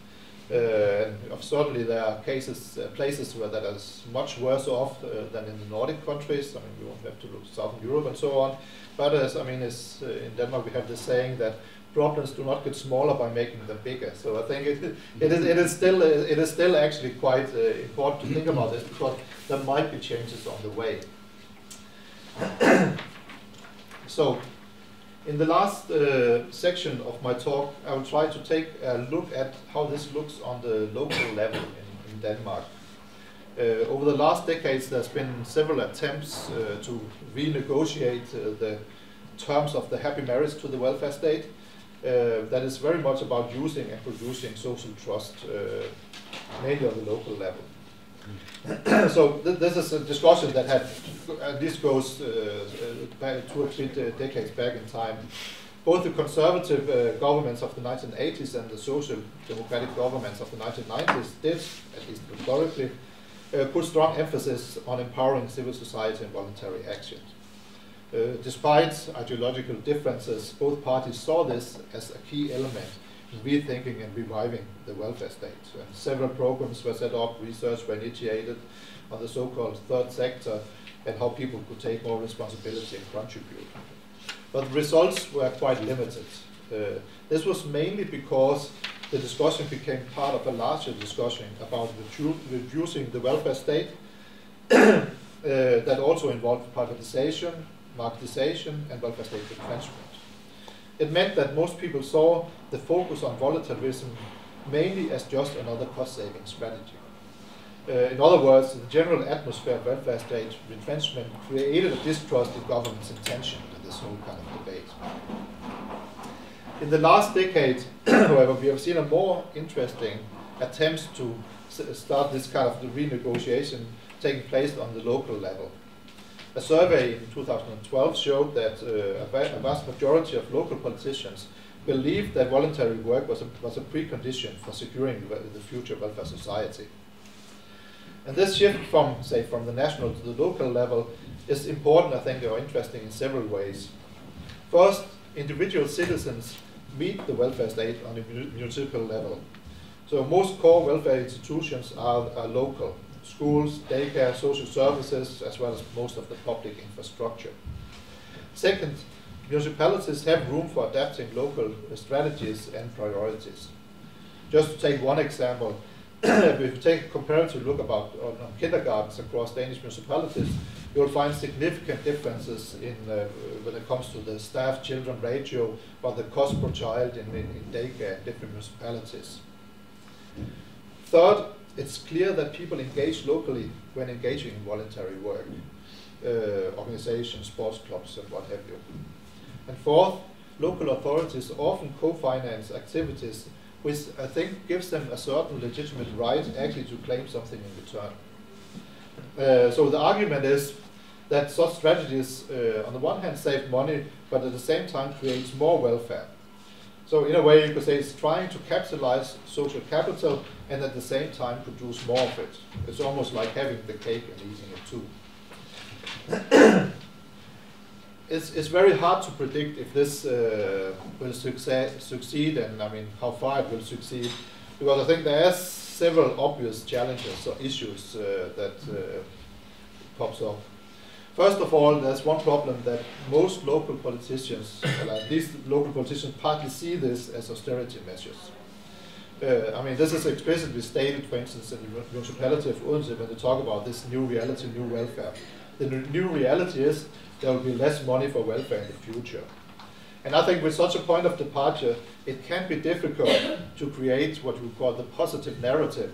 Certainly there are places where that is much worse off than in the Nordic countries. I mean, we won't have to look to Southern Europe and so on. But in Denmark we have the saying that problems do not get smaller by making them bigger. So I think it is still actually quite important to think about this because there might be changes on the way. So, in the last section of my talk, I will try to take a look at how this looks on the local level in Denmark. Over the last decades, there's been several attempts to renegotiate the terms of the happy marriage to the welfare state. That is very much about using and producing social trust, mainly on the local level. So this is a discussion that this goes back 2 or 3 decades back in time. Both the conservative governments of the 1980s and the social democratic governments of the 1990s did, at least historically, put strong emphasis on empowering civil society and voluntary action. Despite ideological differences, both parties saw this as a key element in rethinking and reviving the welfare state. And several programs were set up, research were initiated on the so-called third sector and how people could take more responsibility and contribute. But the results were quite limited. This was mainly because the discussion became part of a larger discussion about reducing the welfare state that also involved privatization, marketization, and welfare state retrenchment. It meant that most people saw the focus on voluntarism mainly as just another cost-saving strategy. In other words, the general atmosphere of welfare state retrenchment created a distrust in government's intention in this whole kind of debate. In the last decade, however, we have seen a more interesting attempts to start this kind of renegotiation taking place on the local level. A survey in 2012 showed that a vast majority of local politicians believed that voluntary work was a precondition for securing the future welfare society. And this shift from the national to the local level is important, I think, or interesting in several ways. First, individual citizens meet the welfare state on a municipal level. So most core welfare institutions are local. Schools, daycare, social services, as well as most of the public infrastructure. Second, municipalities have room for adapting local strategies and priorities. Just to take one example, if you take a comparative look on kindergartens across Danish municipalities, you will find significant differences in when it comes to the staff-children ratio or the cost per child in daycare in different municipalities. Third, it's clear that people engage locally when engaging in voluntary work, organizations, sports clubs, and what have you. And fourth, local authorities often co-finance activities which I think gives them a certain legitimate right actually to claim something in return. So the argument is that such strategies on the one hand save money, but at the same time creates more welfare. So in a way you could say it's trying to capitalize social capital and at the same time produce more of it. It's almost like having the cake and eating it too. It's very hard to predict if this will succeed, and I mean how far it will succeed, because I think there are several obvious challenges or issues that pops up. First of all, there's one problem that most local politicians, well, at least local politicians, partly see this as austerity measures. I mean, this is explicitly stated, for instance, in the municipality of Odense when they talk about this new reality, new welfare. The new reality is there will be less money for welfare in the future. And I think with such a point of departure, it can be difficult to create what we call the positive narrative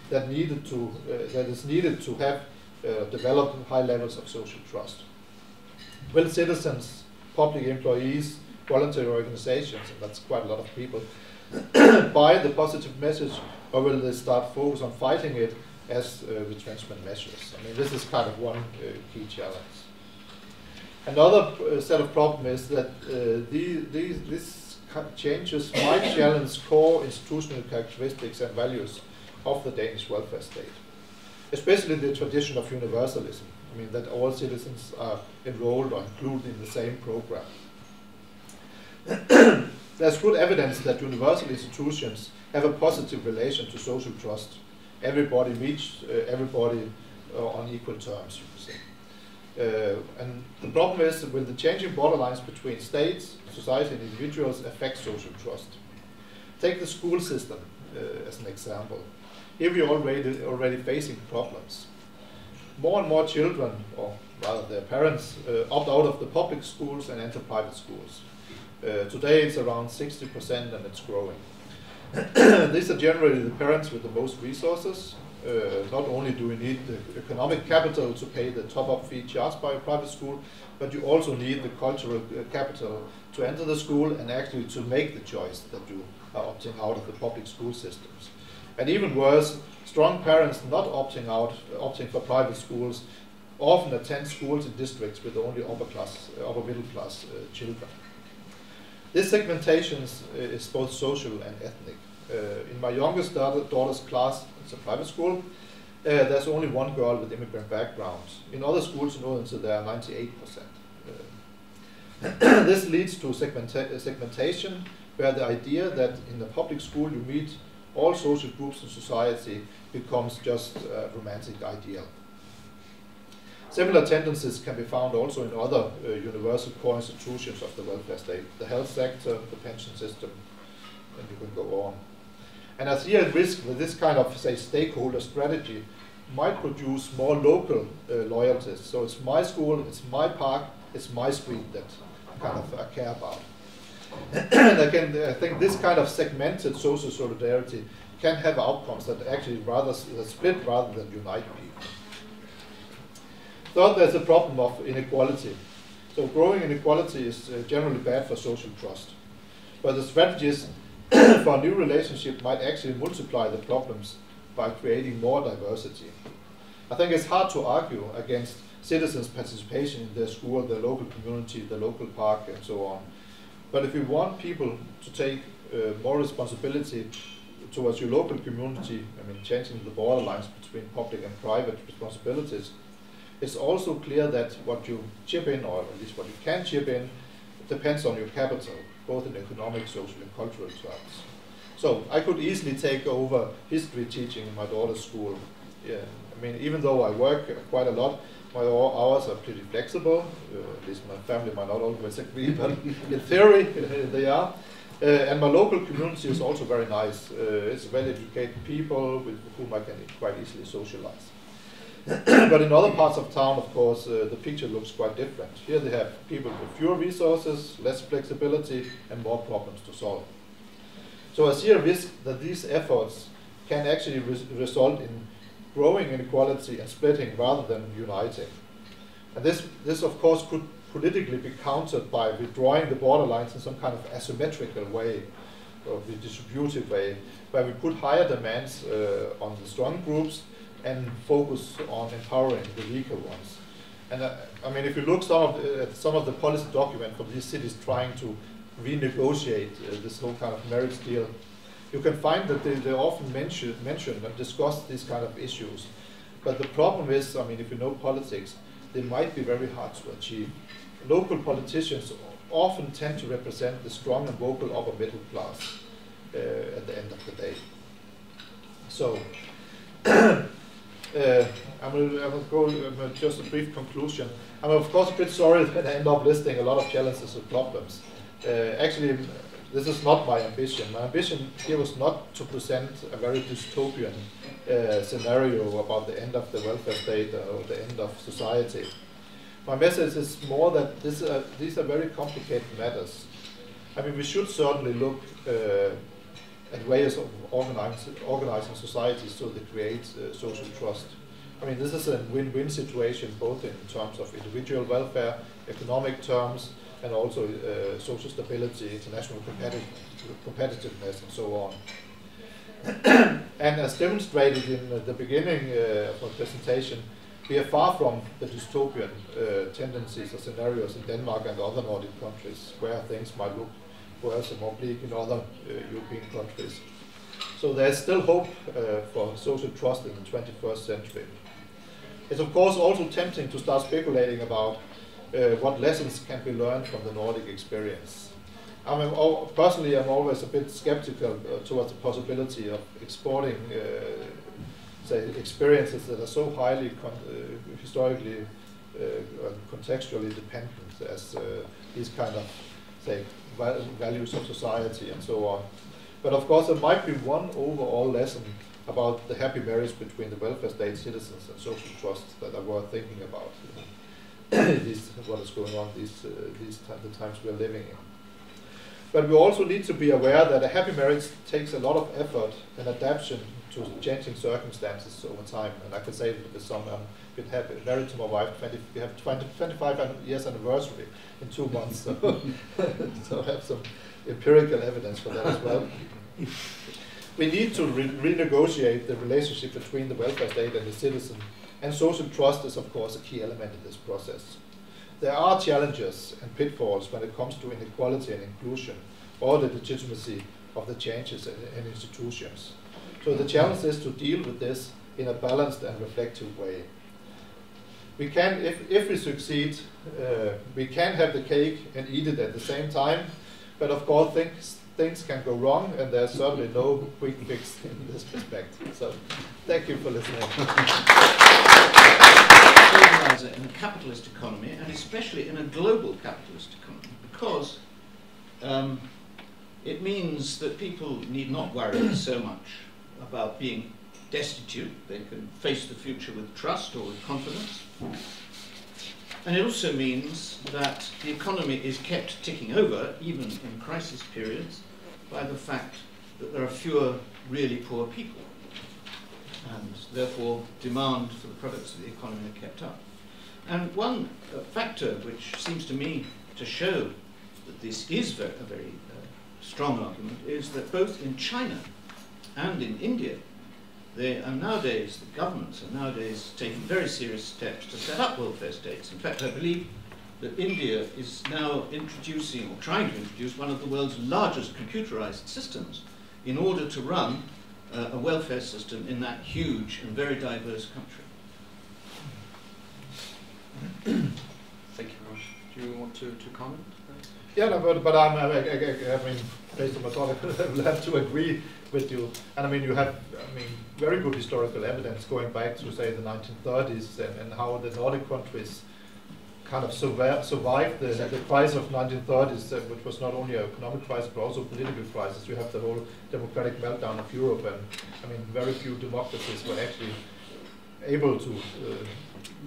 that is needed to have develop high levels of social trust. Will citizens, public employees, voluntary organizations, and that's quite a lot of people, buy the positive message, or will they start focus on fighting it as retrenchment measures? I mean, this is kind of one key challenge. Another set of problem is that these changes might challenge core institutional characteristics and values of the Danish welfare state, especially the tradition of universalism. I mean, that all citizens are enrolled or included in the same program. There's good evidence that universal institutions have a positive relation to social trust. Everybody meets everybody on equal terms, you could say. And the problem is, will the changing borderlines between states, society, and individuals affect social trust? Take the school system as an example. Here we are already facing problems. More and more children, or rather their parents, opt out of the public schools and enter private schools. Today it's around 60% and it's growing. These are generally the parents with the most resources. Not only do we need the economic capital to pay the top-up fee charged by a private school, but you also need the cultural capital to enter the school and actually to make the choice that you are opting out of the public school systems. And even worse, strong parents not opting for private schools, often attend schools in districts with only upper middle class children. This segmentation is both social and ethnic. In my youngest daughter's class, it's a private school, there's only one girl with immigrant background. In other schools in Odense, there are 98%. This leads to segmentation, where the idea that in the public school you meet all social groups in society becomes just a romantic ideal. Similar tendencies can be found also in other universal core institutions of the welfare state, the health sector, the pension system, and you can go on. And I see a risk with this kind of, say, stakeholder strategy might produce more local loyalties. So it's my school, it's my park, it's my street that kind of I care about. And again, I think this kind of segmented social solidarity can have outcomes that actually that split rather than unite people. Third, there's a problem of inequality. So growing inequality is generally bad for social trust. But the strategies for a new relationship might actually multiply the problems by creating more diversity. I think it's hard to argue against citizens' participation in their school, their local community, the local park, and so on. But if you want people to take more responsibility towards your local community, I mean, changing the borderlines between public and private responsibilities, it's also clear that what you chip in, or at least what you can chip in, depends on your capital, both in economic, social, and cultural terms. So I could easily take over history teaching in my daughter's school. Yeah, I mean, even though I work quite a lot, my hours are pretty flexible. At least my family might not always agree, but in theory they are. And my local community is also very nice. It's well-educated people with whom I can quite easily socialize. But in other parts of town, of course, the picture looks quite different. Here they have people with fewer resources, less flexibility, and more problems to solve. So I see a risk that these efforts can actually result in growing inequality and splitting rather than uniting. And this of course could politically be countered by withdrawing the borderlines in some kind of asymmetrical way, or redistributive way, where we put higher demands on the strong groups and focus on empowering the weaker ones. And I mean, if you look at some of the policy documents from these cities trying to renegotiate this whole kind of marriage deal, you can find that they often mention and discuss these kind of issues. But the problem is, I mean, if you know politics, they might be very hard to achieve. Local politicians often tend to represent the strong and vocal upper middle class at the end of the day. So, I will go just a brief conclusion. I'm of course a bit sorry that I end up listing a lot of challenges and problems. Actually, this is not my ambition. My ambition here was not to present a very dystopian scenario about the end of the welfare state or the end of society. My message is more that these are very complicated matters. I mean, we should certainly look at ways of organizing societies so they create social trust. I mean, this is a win-win situation, both in terms of individual welfare, economic terms, and also social stability, international competitiveness, and so on. And as demonstrated in the beginning of my presentation, we are far from the dystopian tendencies or scenarios in Denmark and other Nordic countries, where things might look worse and more bleak in other European countries. So there's still hope for social trust in the 21st century. It's of course also tempting to start speculating about what lessons can be learned from the Nordic experience. Personally, I'm always a bit skeptical towards the possibility of exporting say, experiences that are so highly historically contextually dependent as these kind of, say, values of society and so on. But of course, there might be one overall lesson about the happy marriage between the welfare state citizens and social trust that are worth thinking about. What is going on the times we are living in. But we also need to be aware that a happy marriage takes a lot of effort and adaptation to changing circumstances over time. And I can say with some, I've been married to my wife, we have 25 years anniversary in 2 months, so, so I have some empirical evidence for that as well. We need to renegotiate the relationship between the welfare state and the citizen, and social trust is of course a key element in this process. There are challenges and pitfalls when it comes to inequality and inclusion, or the legitimacy of the changes in institutions. So the challenge is to deal with this in a balanced and reflective way. We can, if we succeed, we can have the cake and eat it at the same time, but of course things can go wrong, and there's certainly no quick fix in this respect. So thank you for listening. Organizer in a capitalist economy, and especially in a global capitalist economy, because it means that people need not worry so much about being destitute. They can face the future with trust or with confidence. And it also means that the economy is kept ticking over, even in crisis periods, by the fact that there are fewer really poor people. And therefore, demand for the products of the economy are kept up. And one factor which seems to me to show that this is a very strong argument is that both in China and in India, they are nowadays, the governments are nowadays taking very serious steps to set up welfare states. In fact, I believe that India is now introducing, or trying to introduce, one of the world's largest computerized systems in order to run a welfare system in that huge and very diverse country. Thank you very much. Do you want to comment? Yeah, no, but I mean, based on my thought, I will have to agree with you. And I mean, you have, very good historical evidence going back to, say, the 1930s and how the Nordic countries kind of survived the crisis of 1930s, which was not only an economic crisis but also a political crisis. You have the whole democratic meltdown of Europe, and I mean, very few democracies were actually able to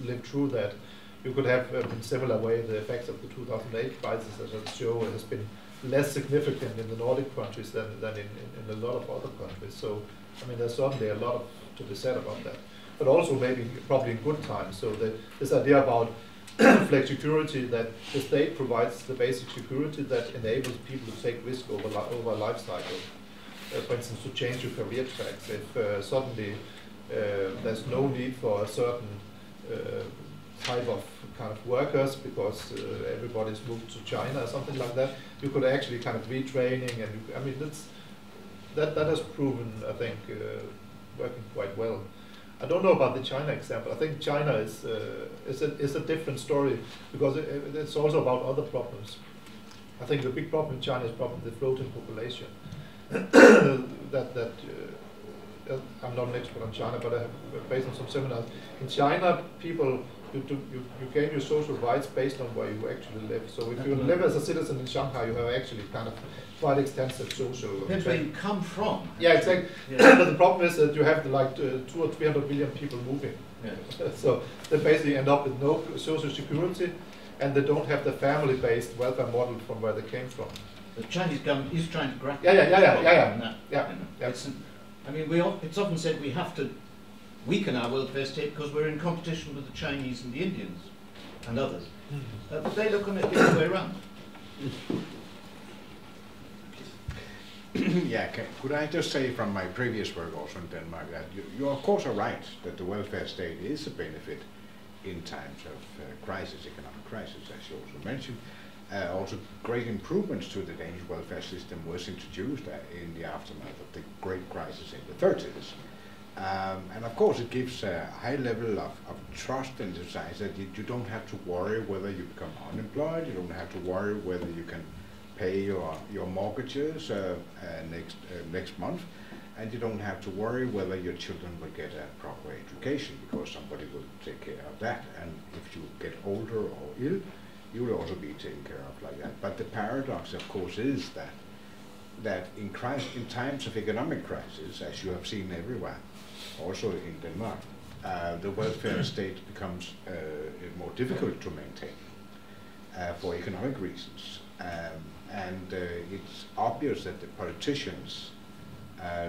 live through that. You could have, in similar way, the effects of the 2008 crisis, as I show, has been less significant in the Nordic countries than in a lot of other countries. So, I mean, there's certainly a lot to be said about that. But also probably in good times. So this idea about flexicurity, that the state provides the basic security that enables people to take risk over a life cycle. For instance, to change your career tracks. If suddenly there's no need for a certain type of kind of workers because everybody's moved to China or something like that, you could actually kind of retraining, and I mean that has proven, I think, working quite well. I don't know about the China example. I think China is a different story because it's also about other problems. I think the big problem in China is probably the floating population. I'm not an expert on China, but I have, based on some seminars, in China, people, you gain your social rights based on where you actually live. So if you live as a citizen in Shanghai, you have actually kind of quite extensive social. That's where you come from. Yeah, exactly. Yeah. But the problem is that you have like 200 or 300 million people moving. Yeah. So they basically end up with no social security, and they don't have the family-based welfare model from where they came from. The Chinese government is trying to grapple. Yeah. I mean, it's often said we have to weaken our welfare state because we're in competition with the Chinese and the Indians and others. But they look on it the other way around. Yeah, could I just say from my previous work also in Denmark that you of course are right that the welfare state is a benefit in times of crisis, economic crisis, as you also mentioned. Also, great improvements to the Danish welfare system was introduced in the aftermath of the great crisis in the 30s. And of course it gives a high level of trust in the society that you don't have to worry whether you become unemployed, you don't have to worry whether you can pay your mortgages next month, and you don't have to worry whether your children will get a proper education because somebody will take care of that. And if you get older or ill, you will also be taken care of like that. But the paradox, of course, is that in times of economic crisis, as you have seen everywhere, also in Denmark, the welfare state becomes more difficult to maintain for economic reasons. And it's obvious that the politicians,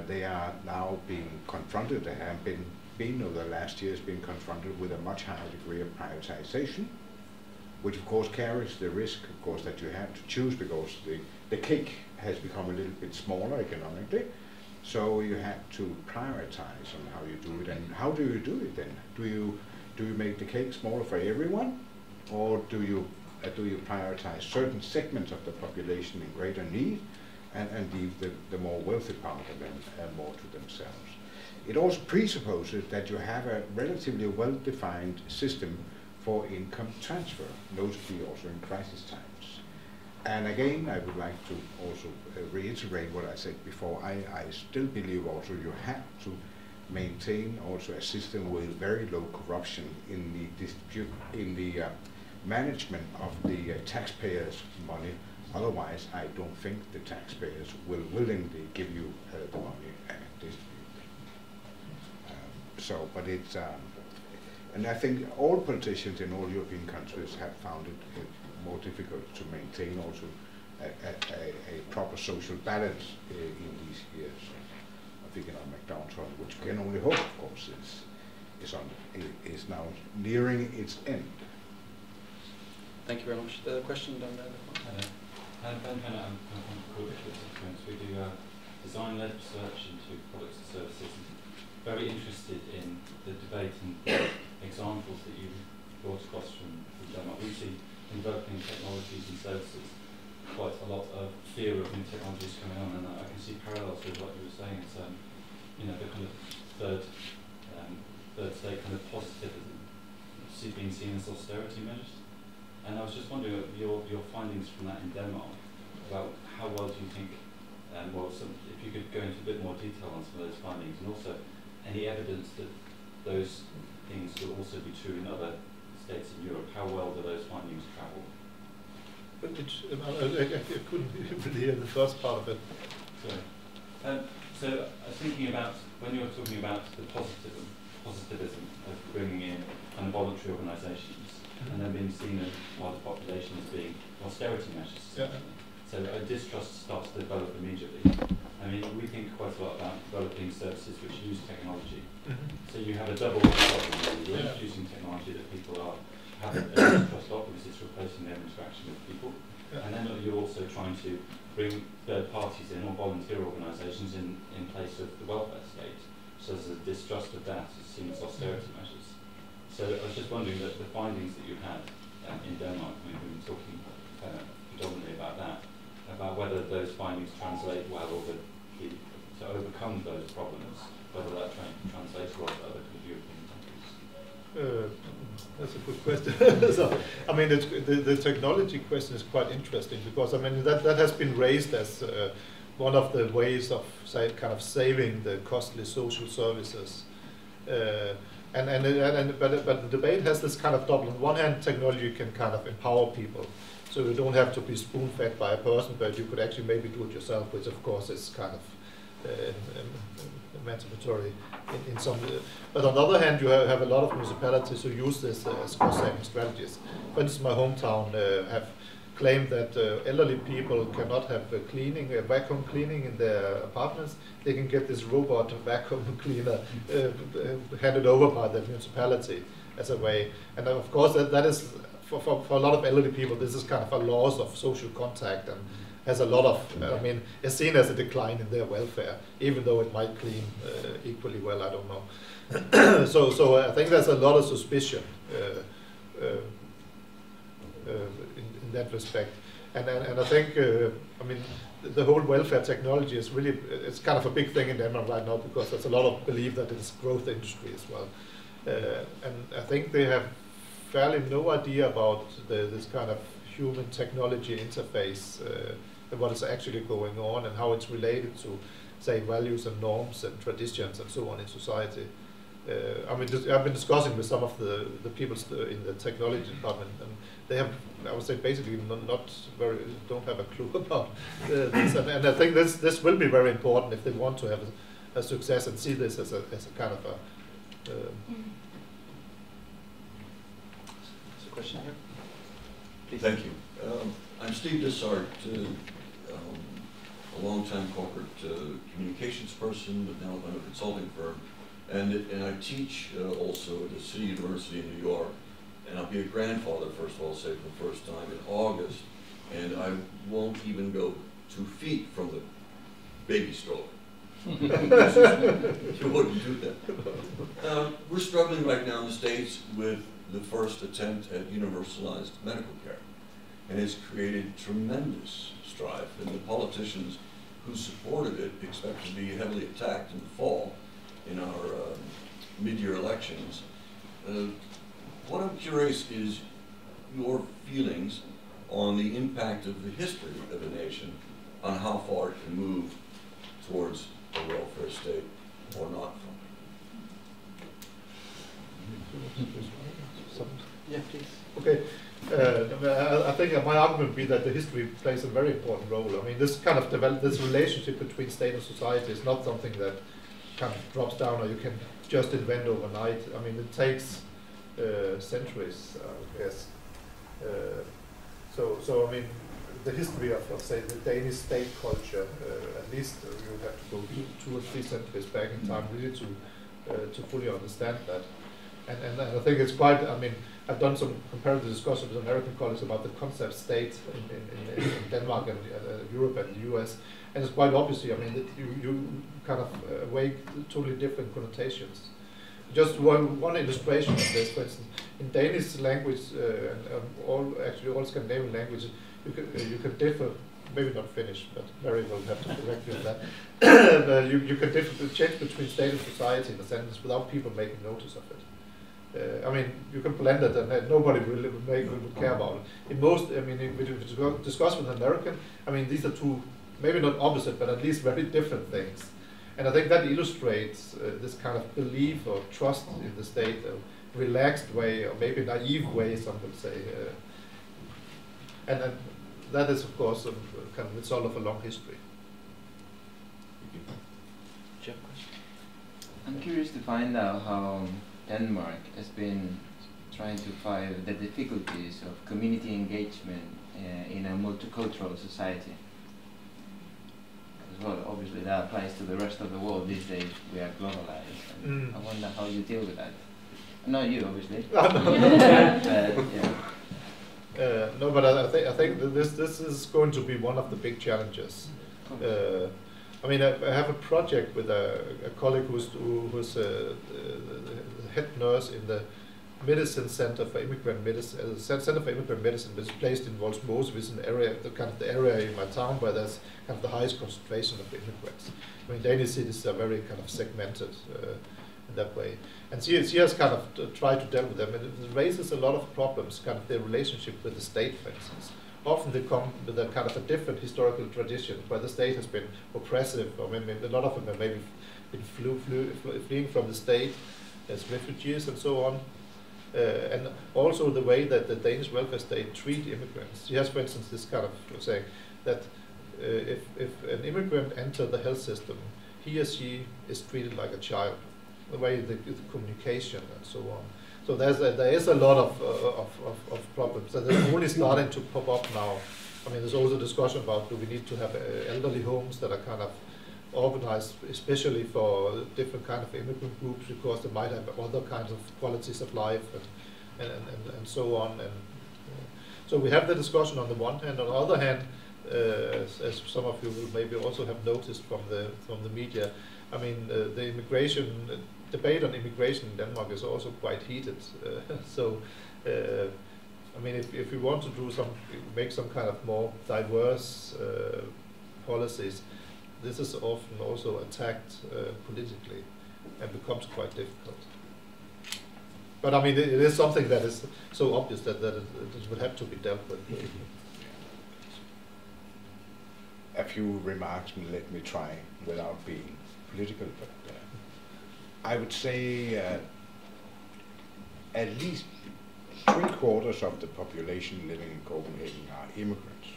they are now being confronted, they have been over the last years being confronted with a much higher degree of privatization, which of course carries the risk, of course, that you have to choose because the cake has become a little bit smaller economically. So you have to prioritize on how you do it. And how do you do it then? Do you make the cake smaller for everyone, or do you prioritize certain segments of the population in greater need and leave the more wealthy part of them more to themselves? It also presupposes that you have a relatively well-defined system for income transfer, notably also in crisis times. And again, I would like to also reiterate what I said before. I still believe also you have to maintain also a system with very low corruption in the management of the taxpayers' money. Otherwise, I don't think the taxpayers will willingly give you the money and distribute So, but it's, and I think all politicians in all European countries have found it more difficult to maintain also a proper social balance in these years of economic downturn, which we can only hope, of course, is now nearing its end. Thank you very much. The question down there. We do design-led research into products and services. Very interested in the debate and examples that you brought across from Denmark. We see in developing technologies and services quite a lot of fear of new technologies coming on, and I can see parallels with what you were saying. It's you know, the kind of third state kind of positivism being seen as austerity measures. And I was just wondering your findings from that in Denmark about how well do you think, if you could go into a bit more detail on some of those findings, and also any evidence that those things will also be true in other states in Europe. How well do those findings travel? I couldn't really hear the first part of it. Sorry. So I was thinking about when you were talking about the positivism of bringing in voluntary organisations, and then being seen as wider population as being austerity measures. Yeah. So a distrust starts to develop immediately. I mean, we think quite a lot about developing services which use technology. So you have a double problem. You're introducing technology that people have a distrust of because it's replacing their interaction with people. And then you're also trying to bring third parties in, or volunteer organisations in place of the welfare state. So there's a distrust of that as seen as austerity measures. So I was just wondering that the findings that you had in Denmark, I mean, we were talking predominantly about that, about whether those findings translate well or to overcome those problems, whether that translates well to other European countries. That's a good question. So, I mean, the technology question is quite interesting because, I mean, that has been raised as one of the ways of, say, kind of saving the costly social services. But the debate has this kind of double. On one hand, technology can kind of empower people. So you don't have to be spoon-fed by a person, but you could actually maybe do it yourself, which of course is kind of emancipatory in some. But on the other hand, you have a lot of municipalities who use this as cost-saving strategies. For instance, my hometown have claimed that elderly people cannot have vacuum cleaning in their apartments. They can get this robot vacuum cleaner handed over by the municipality as a way. And of course, that is, for a lot of elderly people, this is kind of a loss of social contact and has a lot of, I mean, it's seen as a decline in their welfare, even though it might clean equally well, I don't know. So I think there's a lot of suspicion in that respect. And I think, I mean, the whole welfare technology is really, it's kind of a big thing in Denmark right now because there's a lot of belief that it's a growth industry as well. And I think they have fairly no idea about this kind of human technology interface and what is actually going on and how it's related to, say, values and norms and traditions and so on in society. I mean, I've been discussing with some of the people in the technology department, and they have, I would say, basically don't have a clue about this. And I think this will be very important if they want to have a success and see this as a kind of a. Question here. Please. Thank you. I'm Steve Dissart, a long-time corporate communications person, but now I'm a consulting firm. And I teach also at the City University in New York. And I'll be a grandfather, first of all, say for the first time in August. And I won't even go 2 feet from the baby stroller. You wouldn't do that. We're struggling right now in the States with the first attempt at universalized medical care. And it's created tremendous strife. And the politicians who supported it expect to be heavily attacked in the fall in our mid-year elections. What I'm curious is your feelings on the impact of the history of a nation on how far it can move towards a welfare state or not. Yeah, please. Okay. I think my argument would be that the history plays a very important role. I mean, this kind of this relationship between state and society is not something that kind of drops down, or you can just invent overnight. I mean, it takes centuries, I guess. So I mean, the history of say, the Danish state culture, at least you have to go 2 or 3 centuries back in time really to fully understand that. And I think it's quite, I mean, I've done some comparative discussion with American colleagues about the concept state in Denmark and Europe and the US, and it's quite obvious, I mean, that you kind of awake totally different connotations. Just one illustration of this, for instance, in Danish language and all Scandinavian languages, you can differ, maybe not Finnish, but Mary will have to correct you on that. You can change between state and society in a sentence without people making notice of it. I mean, you can blend it, and nobody will care about it. In most, I mean, if you discuss with an American, I mean, these are two, maybe not opposite, but at least very different things. And I think that illustrates this kind of belief or trust in the state, a relaxed way, or maybe naive way, some would say. And that is, of course, kind of the result of a long history. I'm curious to find out how Denmark has been trying to fight the difficulties of community engagement in a multicultural society. As well, obviously that applies to the rest of the world these days. We are globalized. And I wonder how you deal with that. Not you, obviously. No, but I think that this is going to be one of the big challenges. I mean, I have a project with a colleague who's the head nurse in the Medicine Center for Immigrant Medicine, Center for Immigrant Medicine, which is placed in Vollsmose, which is an area, the area in my town where there's kind of the highest concentration of immigrants. I mean, Danish cities are very kind of segmented in that way, and she has kind of tried to deal with them, and it raises a lot of problems, kind of their relationship with the state, for instance. Often they come with a kind of a different historical tradition, where the state has been oppressive, or maybe a lot of them have maybe been fleeing from the state as refugees and so on. And also the way that the Danish welfare state treat immigrants. She has, for instance, this kind of saying that if an immigrant enters the health system, he or she is treated like a child, the way the communication and so on. So there is a lot of problems that are only starting to pop up now. I mean, there's also discussion about do we need to have elderly homes that are kind of organized especially for different kind of immigrant groups, because they might have other kinds of qualities of life and so on. And so we have the discussion on the one hand. On the other hand, as some of you will maybe also have noticed from the media, I mean, the immigration debate on immigration in Denmark is also quite heated. I mean, if we want to make some kind of more diverse policies, this is often also attacked politically and becomes quite difficult. But I mean, it is something that is so obvious that it would have to be dealt with. A few remarks, and let me try without being political, but I would say at least 3/4 of the population living in Copenhagen are immigrants.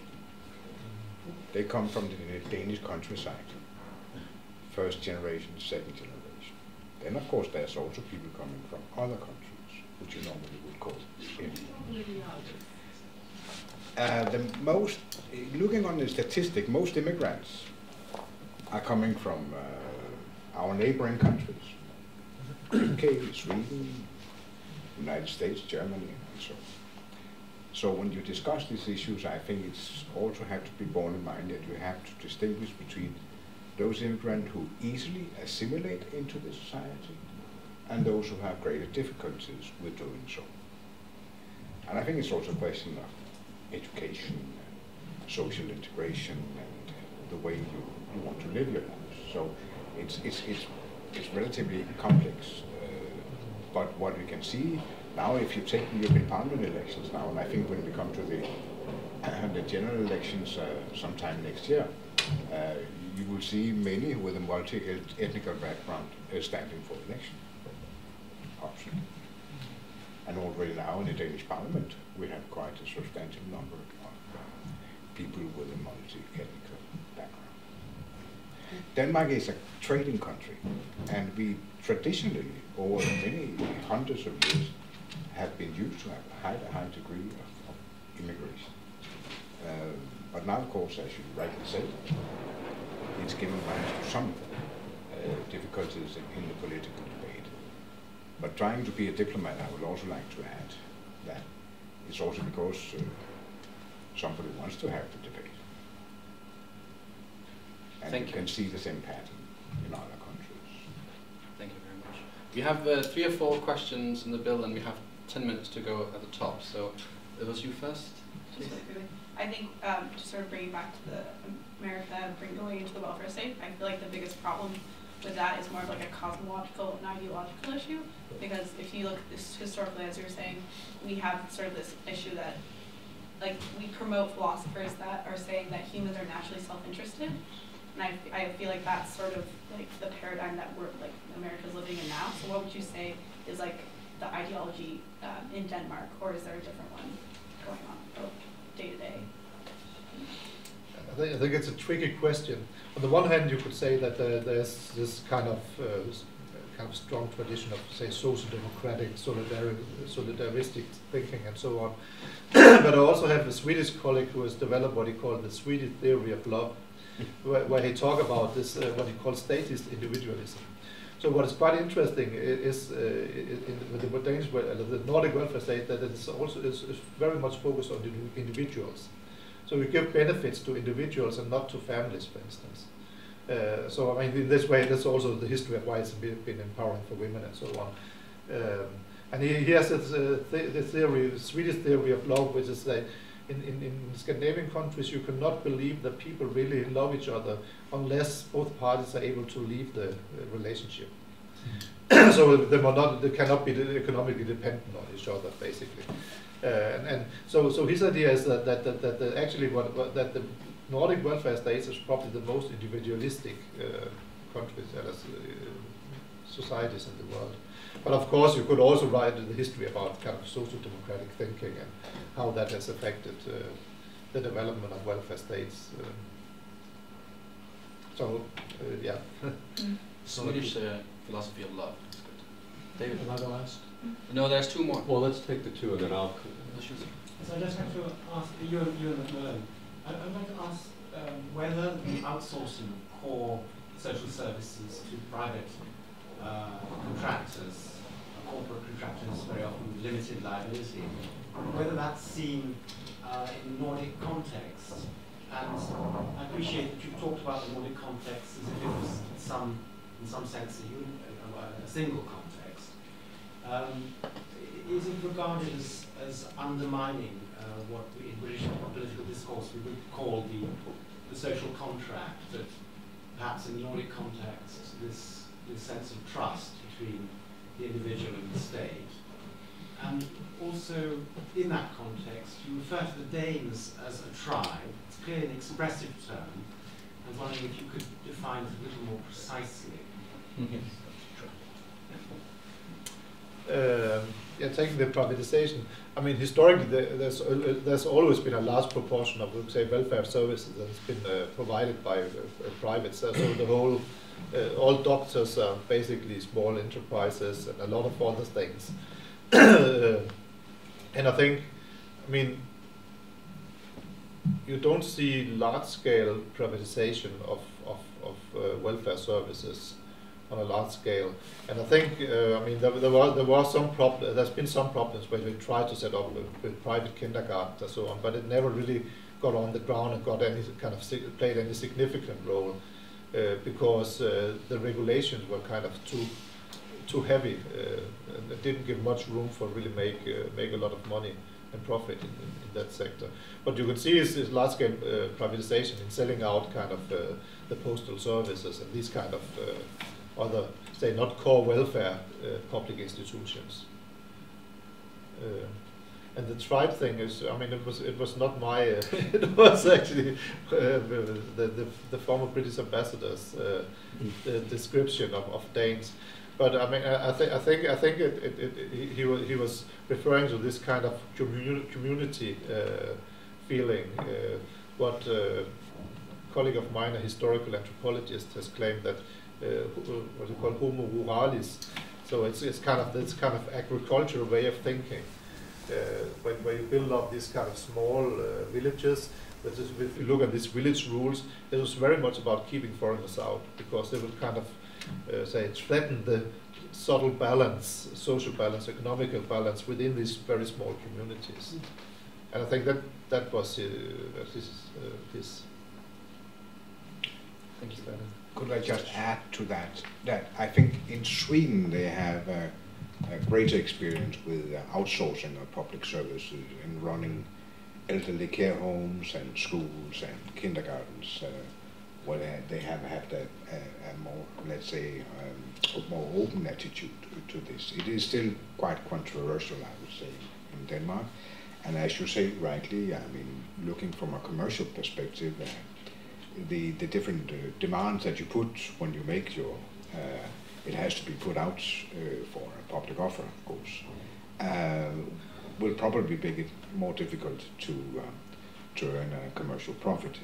They come from the Danish countryside, first generation, second generation. Then, of course, there's also people coming from other countries, which you normally would call immigrants. Looking on the statistic, most immigrants are coming from our neighboring countries, UK, Sweden, United States, Germany, and so on. So when you discuss these issues, I think it's also have to be borne in mind that you have to distinguish between those immigrants who easily assimilate into the society and those who have greater difficulties with doing so. And I think it's also a question of education, and social integration, and the way you want to live your life. So it's relatively complex. But what we can see now, if you take the European Parliament elections now, and I think when we come to the general elections sometime next year, you will see many with a multi-ethnic background standing for election option. And already now in the Danish Parliament, we have quite a substantial number of people with a multi-ethnic background. Denmark is a trading country, and we traditionally, over many hundreds of years, have been used to have a high degree of immigration. But now, of course, as you rightly say, it's giving rise to some difficulties in the political debate. But trying to be a diplomat, I would also like to add that it's also because somebody wants to have the debate. And Thank you you. can see the same pattern in other countries. Thank you very much. We have 3 or 4 questions in the bill, and we have 10 minutes to go at the top. So it was you first. Just really quickly. I think to sort of bring it back to the America, going into the welfare state, I feel like the biggest problem with that is more of like a cosmological and ideological issue. Because if you look this historically, as you were saying, we have sort of this issue that like we promote philosophers that are saying that humans are naturally self-interested. And I feel like that's sort of like the paradigm that we're like America's living in now. So what would you say is like the ideology in Denmark, or is there a different one going on day to day? I think it's a tricky question. On the one hand, you could say that there's this kind of strong tradition of, say, social democratic, solidaristic thinking and so on. But I also have a Swedish colleague who has developed what he called the Swedish theory of love, where he talk about this, what he calls statist individualism. So what is quite interesting is with the Danish, the Nordic welfare state, that it's also is very much focused on the individuals. So we give benefits to individuals and not to families, for instance. So I mean, in this way, that's also the history of why it's been empowering for women and so on. And he has this, the theory, the Swedish theory of love, which is that in Scandinavian countries, you cannot believe that people really love each other unless both parties are able to leave the relationship. So they cannot be economically dependent on each other, basically. And so his idea is that actually that the Nordic welfare states is probably the most individualistic countries, societies in the world. But of course, you could also write the history about kind of social democratic thinking and how that has affected the development of welfare states. Yeah. Swedish philosophy of love. That's good. David, Am I the last? No, there's 2 more. Well, let's take the 2 and then I'll. So I just have to ask you and Macmillan. I'd like to ask whether the outsourcing of core social services to private contractors, corporate contractors, very often with limited liability, whether that's seen in Nordic context. And I appreciate that you've talked about the Nordic context as if it was in some sense a single context. Is it regarded as undermining what we, in British political discourse we would call the social contract, that perhaps in the Nordic context this sense of trust between the individual and the state? And also, in that context, you refer to the Danes as a tribe. It's clearly an expressive term. I was wondering if you could define it a little more precisely. Yeah, taking the privatization, I mean, historically, there's always been a large proportion of, say, welfare services that has been provided by private. So the whole, all doctors are basically small enterprises and a lot of other things. And I think, I mean, you don't see large-scale privatization of welfare services on a large scale, and I think I mean there was some problem. There's been some problems where we tried to set up with private kindergartens and so on, but it never really got on the ground and got any kind of played any significant role because the regulations were kind of too heavy and it didn't give much room for really make a lot of money and profit in that sector. What you can see is large-scale privatization in selling out kind of the postal services and these kind of other, say, not core welfare public institutions. And the tribe thing is, I mean, it was not my, it was actually the former British ambassador's the description of Danes. But I mean, I think he was referring to this kind of community feeling, what colleague of mine, a historical anthropologist, has claimed that what they call homo ruralis. So it's kind of agricultural way of thinking, where you build up these kind of small villages. But if you look at these village rules, it was very much about keeping foreigners out, because they would kind of threaten the subtle balance, social balance, economical balance within these very small communities. And I think that was his. Thank you. Could I just add to that, that I think in Sweden they have a greater experience with outsourcing of public services and running elderly care homes and schools and kindergartens, where they have had a more, let's say, more open attitude to this. It is still quite controversial, I would say, in Denmark. And as you say rightly, I mean, looking from a commercial perspective, the different demands that you put when you make your, it has to be put out for a public offer, of course, will probably make it more difficult to earn a commercial profit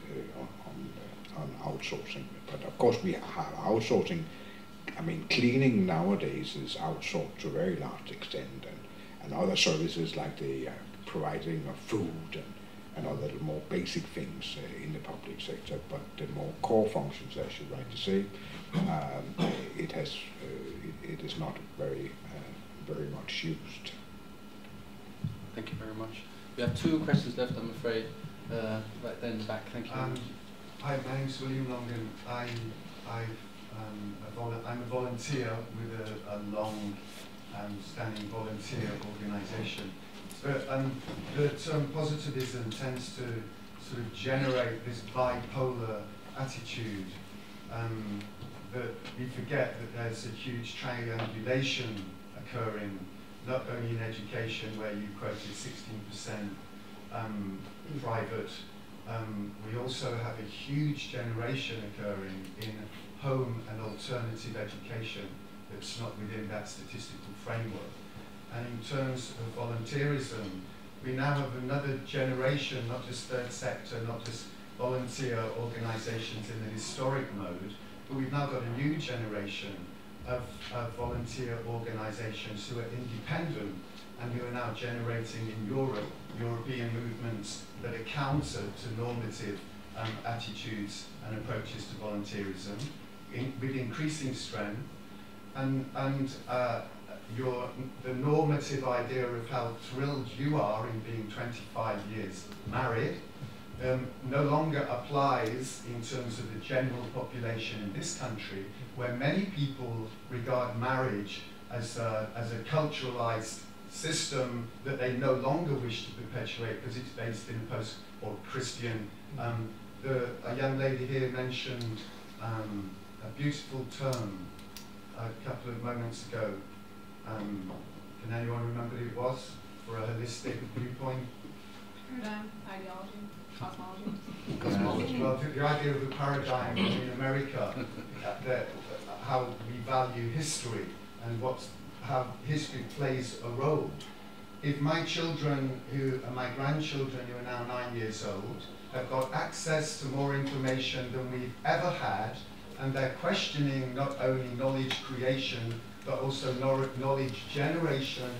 on outsourcing. But of course we have outsourcing. I mean, cleaning nowadays is outsourced to a very large extent, and other services like the providing of food and other more basic things in the public sector. But the more core functions, as you rightly say, it is not very much used. Thank you very much. We have 2 questions left, I'm afraid. Right there in the back. Thank you. Hi, my name's William Longan. I'm a volunteer with a long-standing volunteer organisation. But the term positivism tends to sort of generate this bipolar attitude that we forget that there's a huge triangulation occurring, not only in education, where you quoted 16% private. We also have a huge generation occurring in home and alternative education that's not within that statistical framework. And in terms of volunteerism, we now have another generation, not just third sector, not just volunteer organisations in the historic mode, but we've now got a new generation of volunteer organisations who are independent and who are now generating in European movements that are counter to normative attitudes and approaches to volunteerism with increasing strength. And the normative idea of how thrilled you are in being 25 years married no longer applies in terms of the general population in this country, where many people regard marriage as a culturalized system that they no longer wish to perpetuate because it's based in post or Christian. A young lady here mentioned a beautiful term a couple of moments ago. Can anyone remember who it was for a holistic viewpoint? Paradigm, ideology, cosmology. Cosmology. Well, the idea of a paradigm in America, how we value history and how history plays a role. If my children, my grandchildren who are now 9 years old, have got access to more information than we've ever had, and they're questioning not only knowledge creation, but also knowledge generation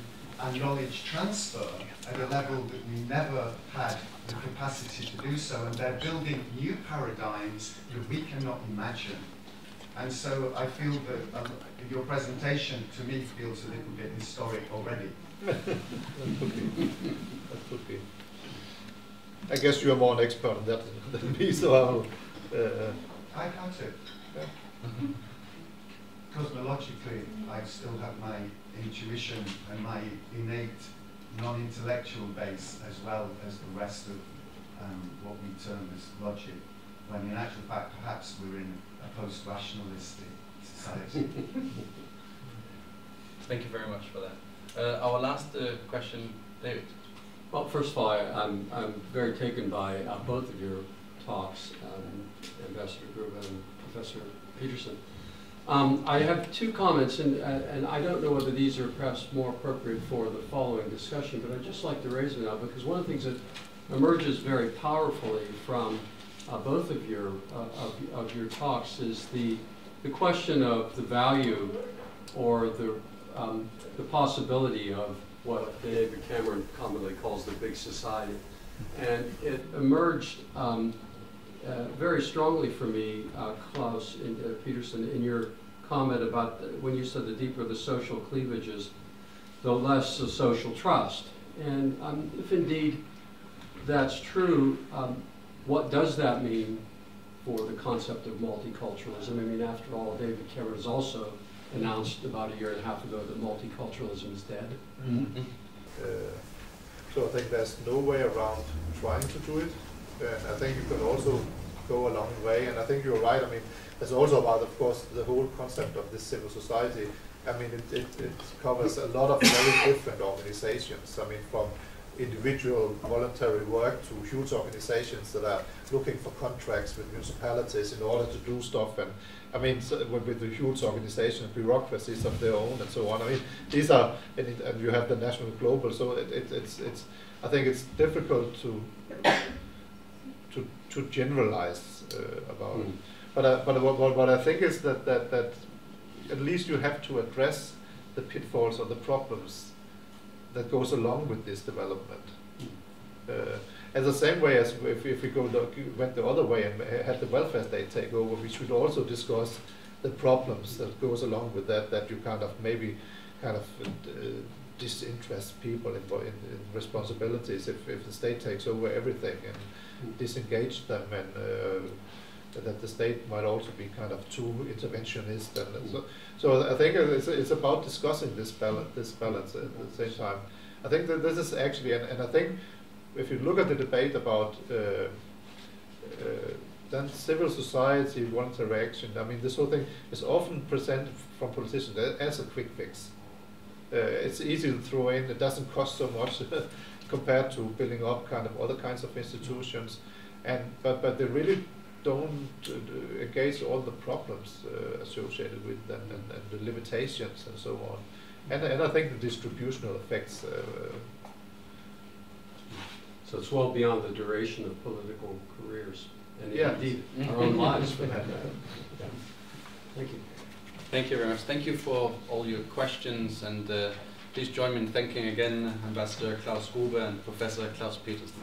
and knowledge transfer at a level that we never had the capacity to do so, and they're building new paradigms that we cannot imagine. And so I feel that your presentation to me feels a little bit historic already. That could be. I guess you're more an expert on that than me, so I doubt it. Yeah. Cosmologically, I still have my intuition and my innate non-intellectual base as well as the rest of what we term as logic, when in actual fact perhaps we're in a post-rationalistic society. Thank you very much for that. Our last question, David. Well, first of all, I'm very taken by both of your talks, Ambassador Grube and Professor Peterson. I have 2 comments, and I don't know whether these are perhaps more appropriate for the following discussion, but I'd just like to raise them now, because one of the things that emerges very powerfully from both of your talks is the question of the value or the possibility of what David Cameron commonly calls the big society. And it emerged very strongly for me, Klaus Peterson, in your comment about when you said the deeper the social cleavages, the less the social trust. And if indeed that's true, what does that mean for the concept of multiculturalism? I mean, after all, David Cameron has also announced about a year and a half ago that multiculturalism is dead. Mm-hmm. So I think there's no way around trying to do it. And I think you can also go a long way. And I think you're right. I mean, there's also about, of course, the whole concept of this civil society. I mean, it covers a lot of very different organizations. I mean, from individual voluntary work to huge organizations that are looking for contracts with municipalities in order to do stuff. And I mean, so with the huge organization and bureaucracies of their own and so on. I mean, these are, and you have the national global. So it's I think it's difficult to generalize about it. But what I think is that at least you have to address the pitfalls or the problems that goes along with this development. And the same way as if we went the other way and had the welfare state take over, we should also discuss the problems that goes along with that you kind of maybe disinterest people in responsibilities if the state takes over everything and disengage them, and that the state might also be kind of too interventionist. And so I think it's about discussing this balance at the same time. I think that this is actually, and I think if you look at the debate about then civil society, voluntary action, I mean, this whole thing is often presented from politicians as a quick fix. It's easy to throw in, it doesn't cost so much compared to building up kind of other kinds of institutions, but they really don't engage all the problems associated with them and the limitations and so on. And I think the distributional effects. So it's well beyond the duration of political careers, and yeah, indeed our own lives for that matter. Yeah. Thank you. Thank you very much. Thank you for all your questions, and please join me in thanking again Ambassador Klaus Grube and Professor Klaus Peterson.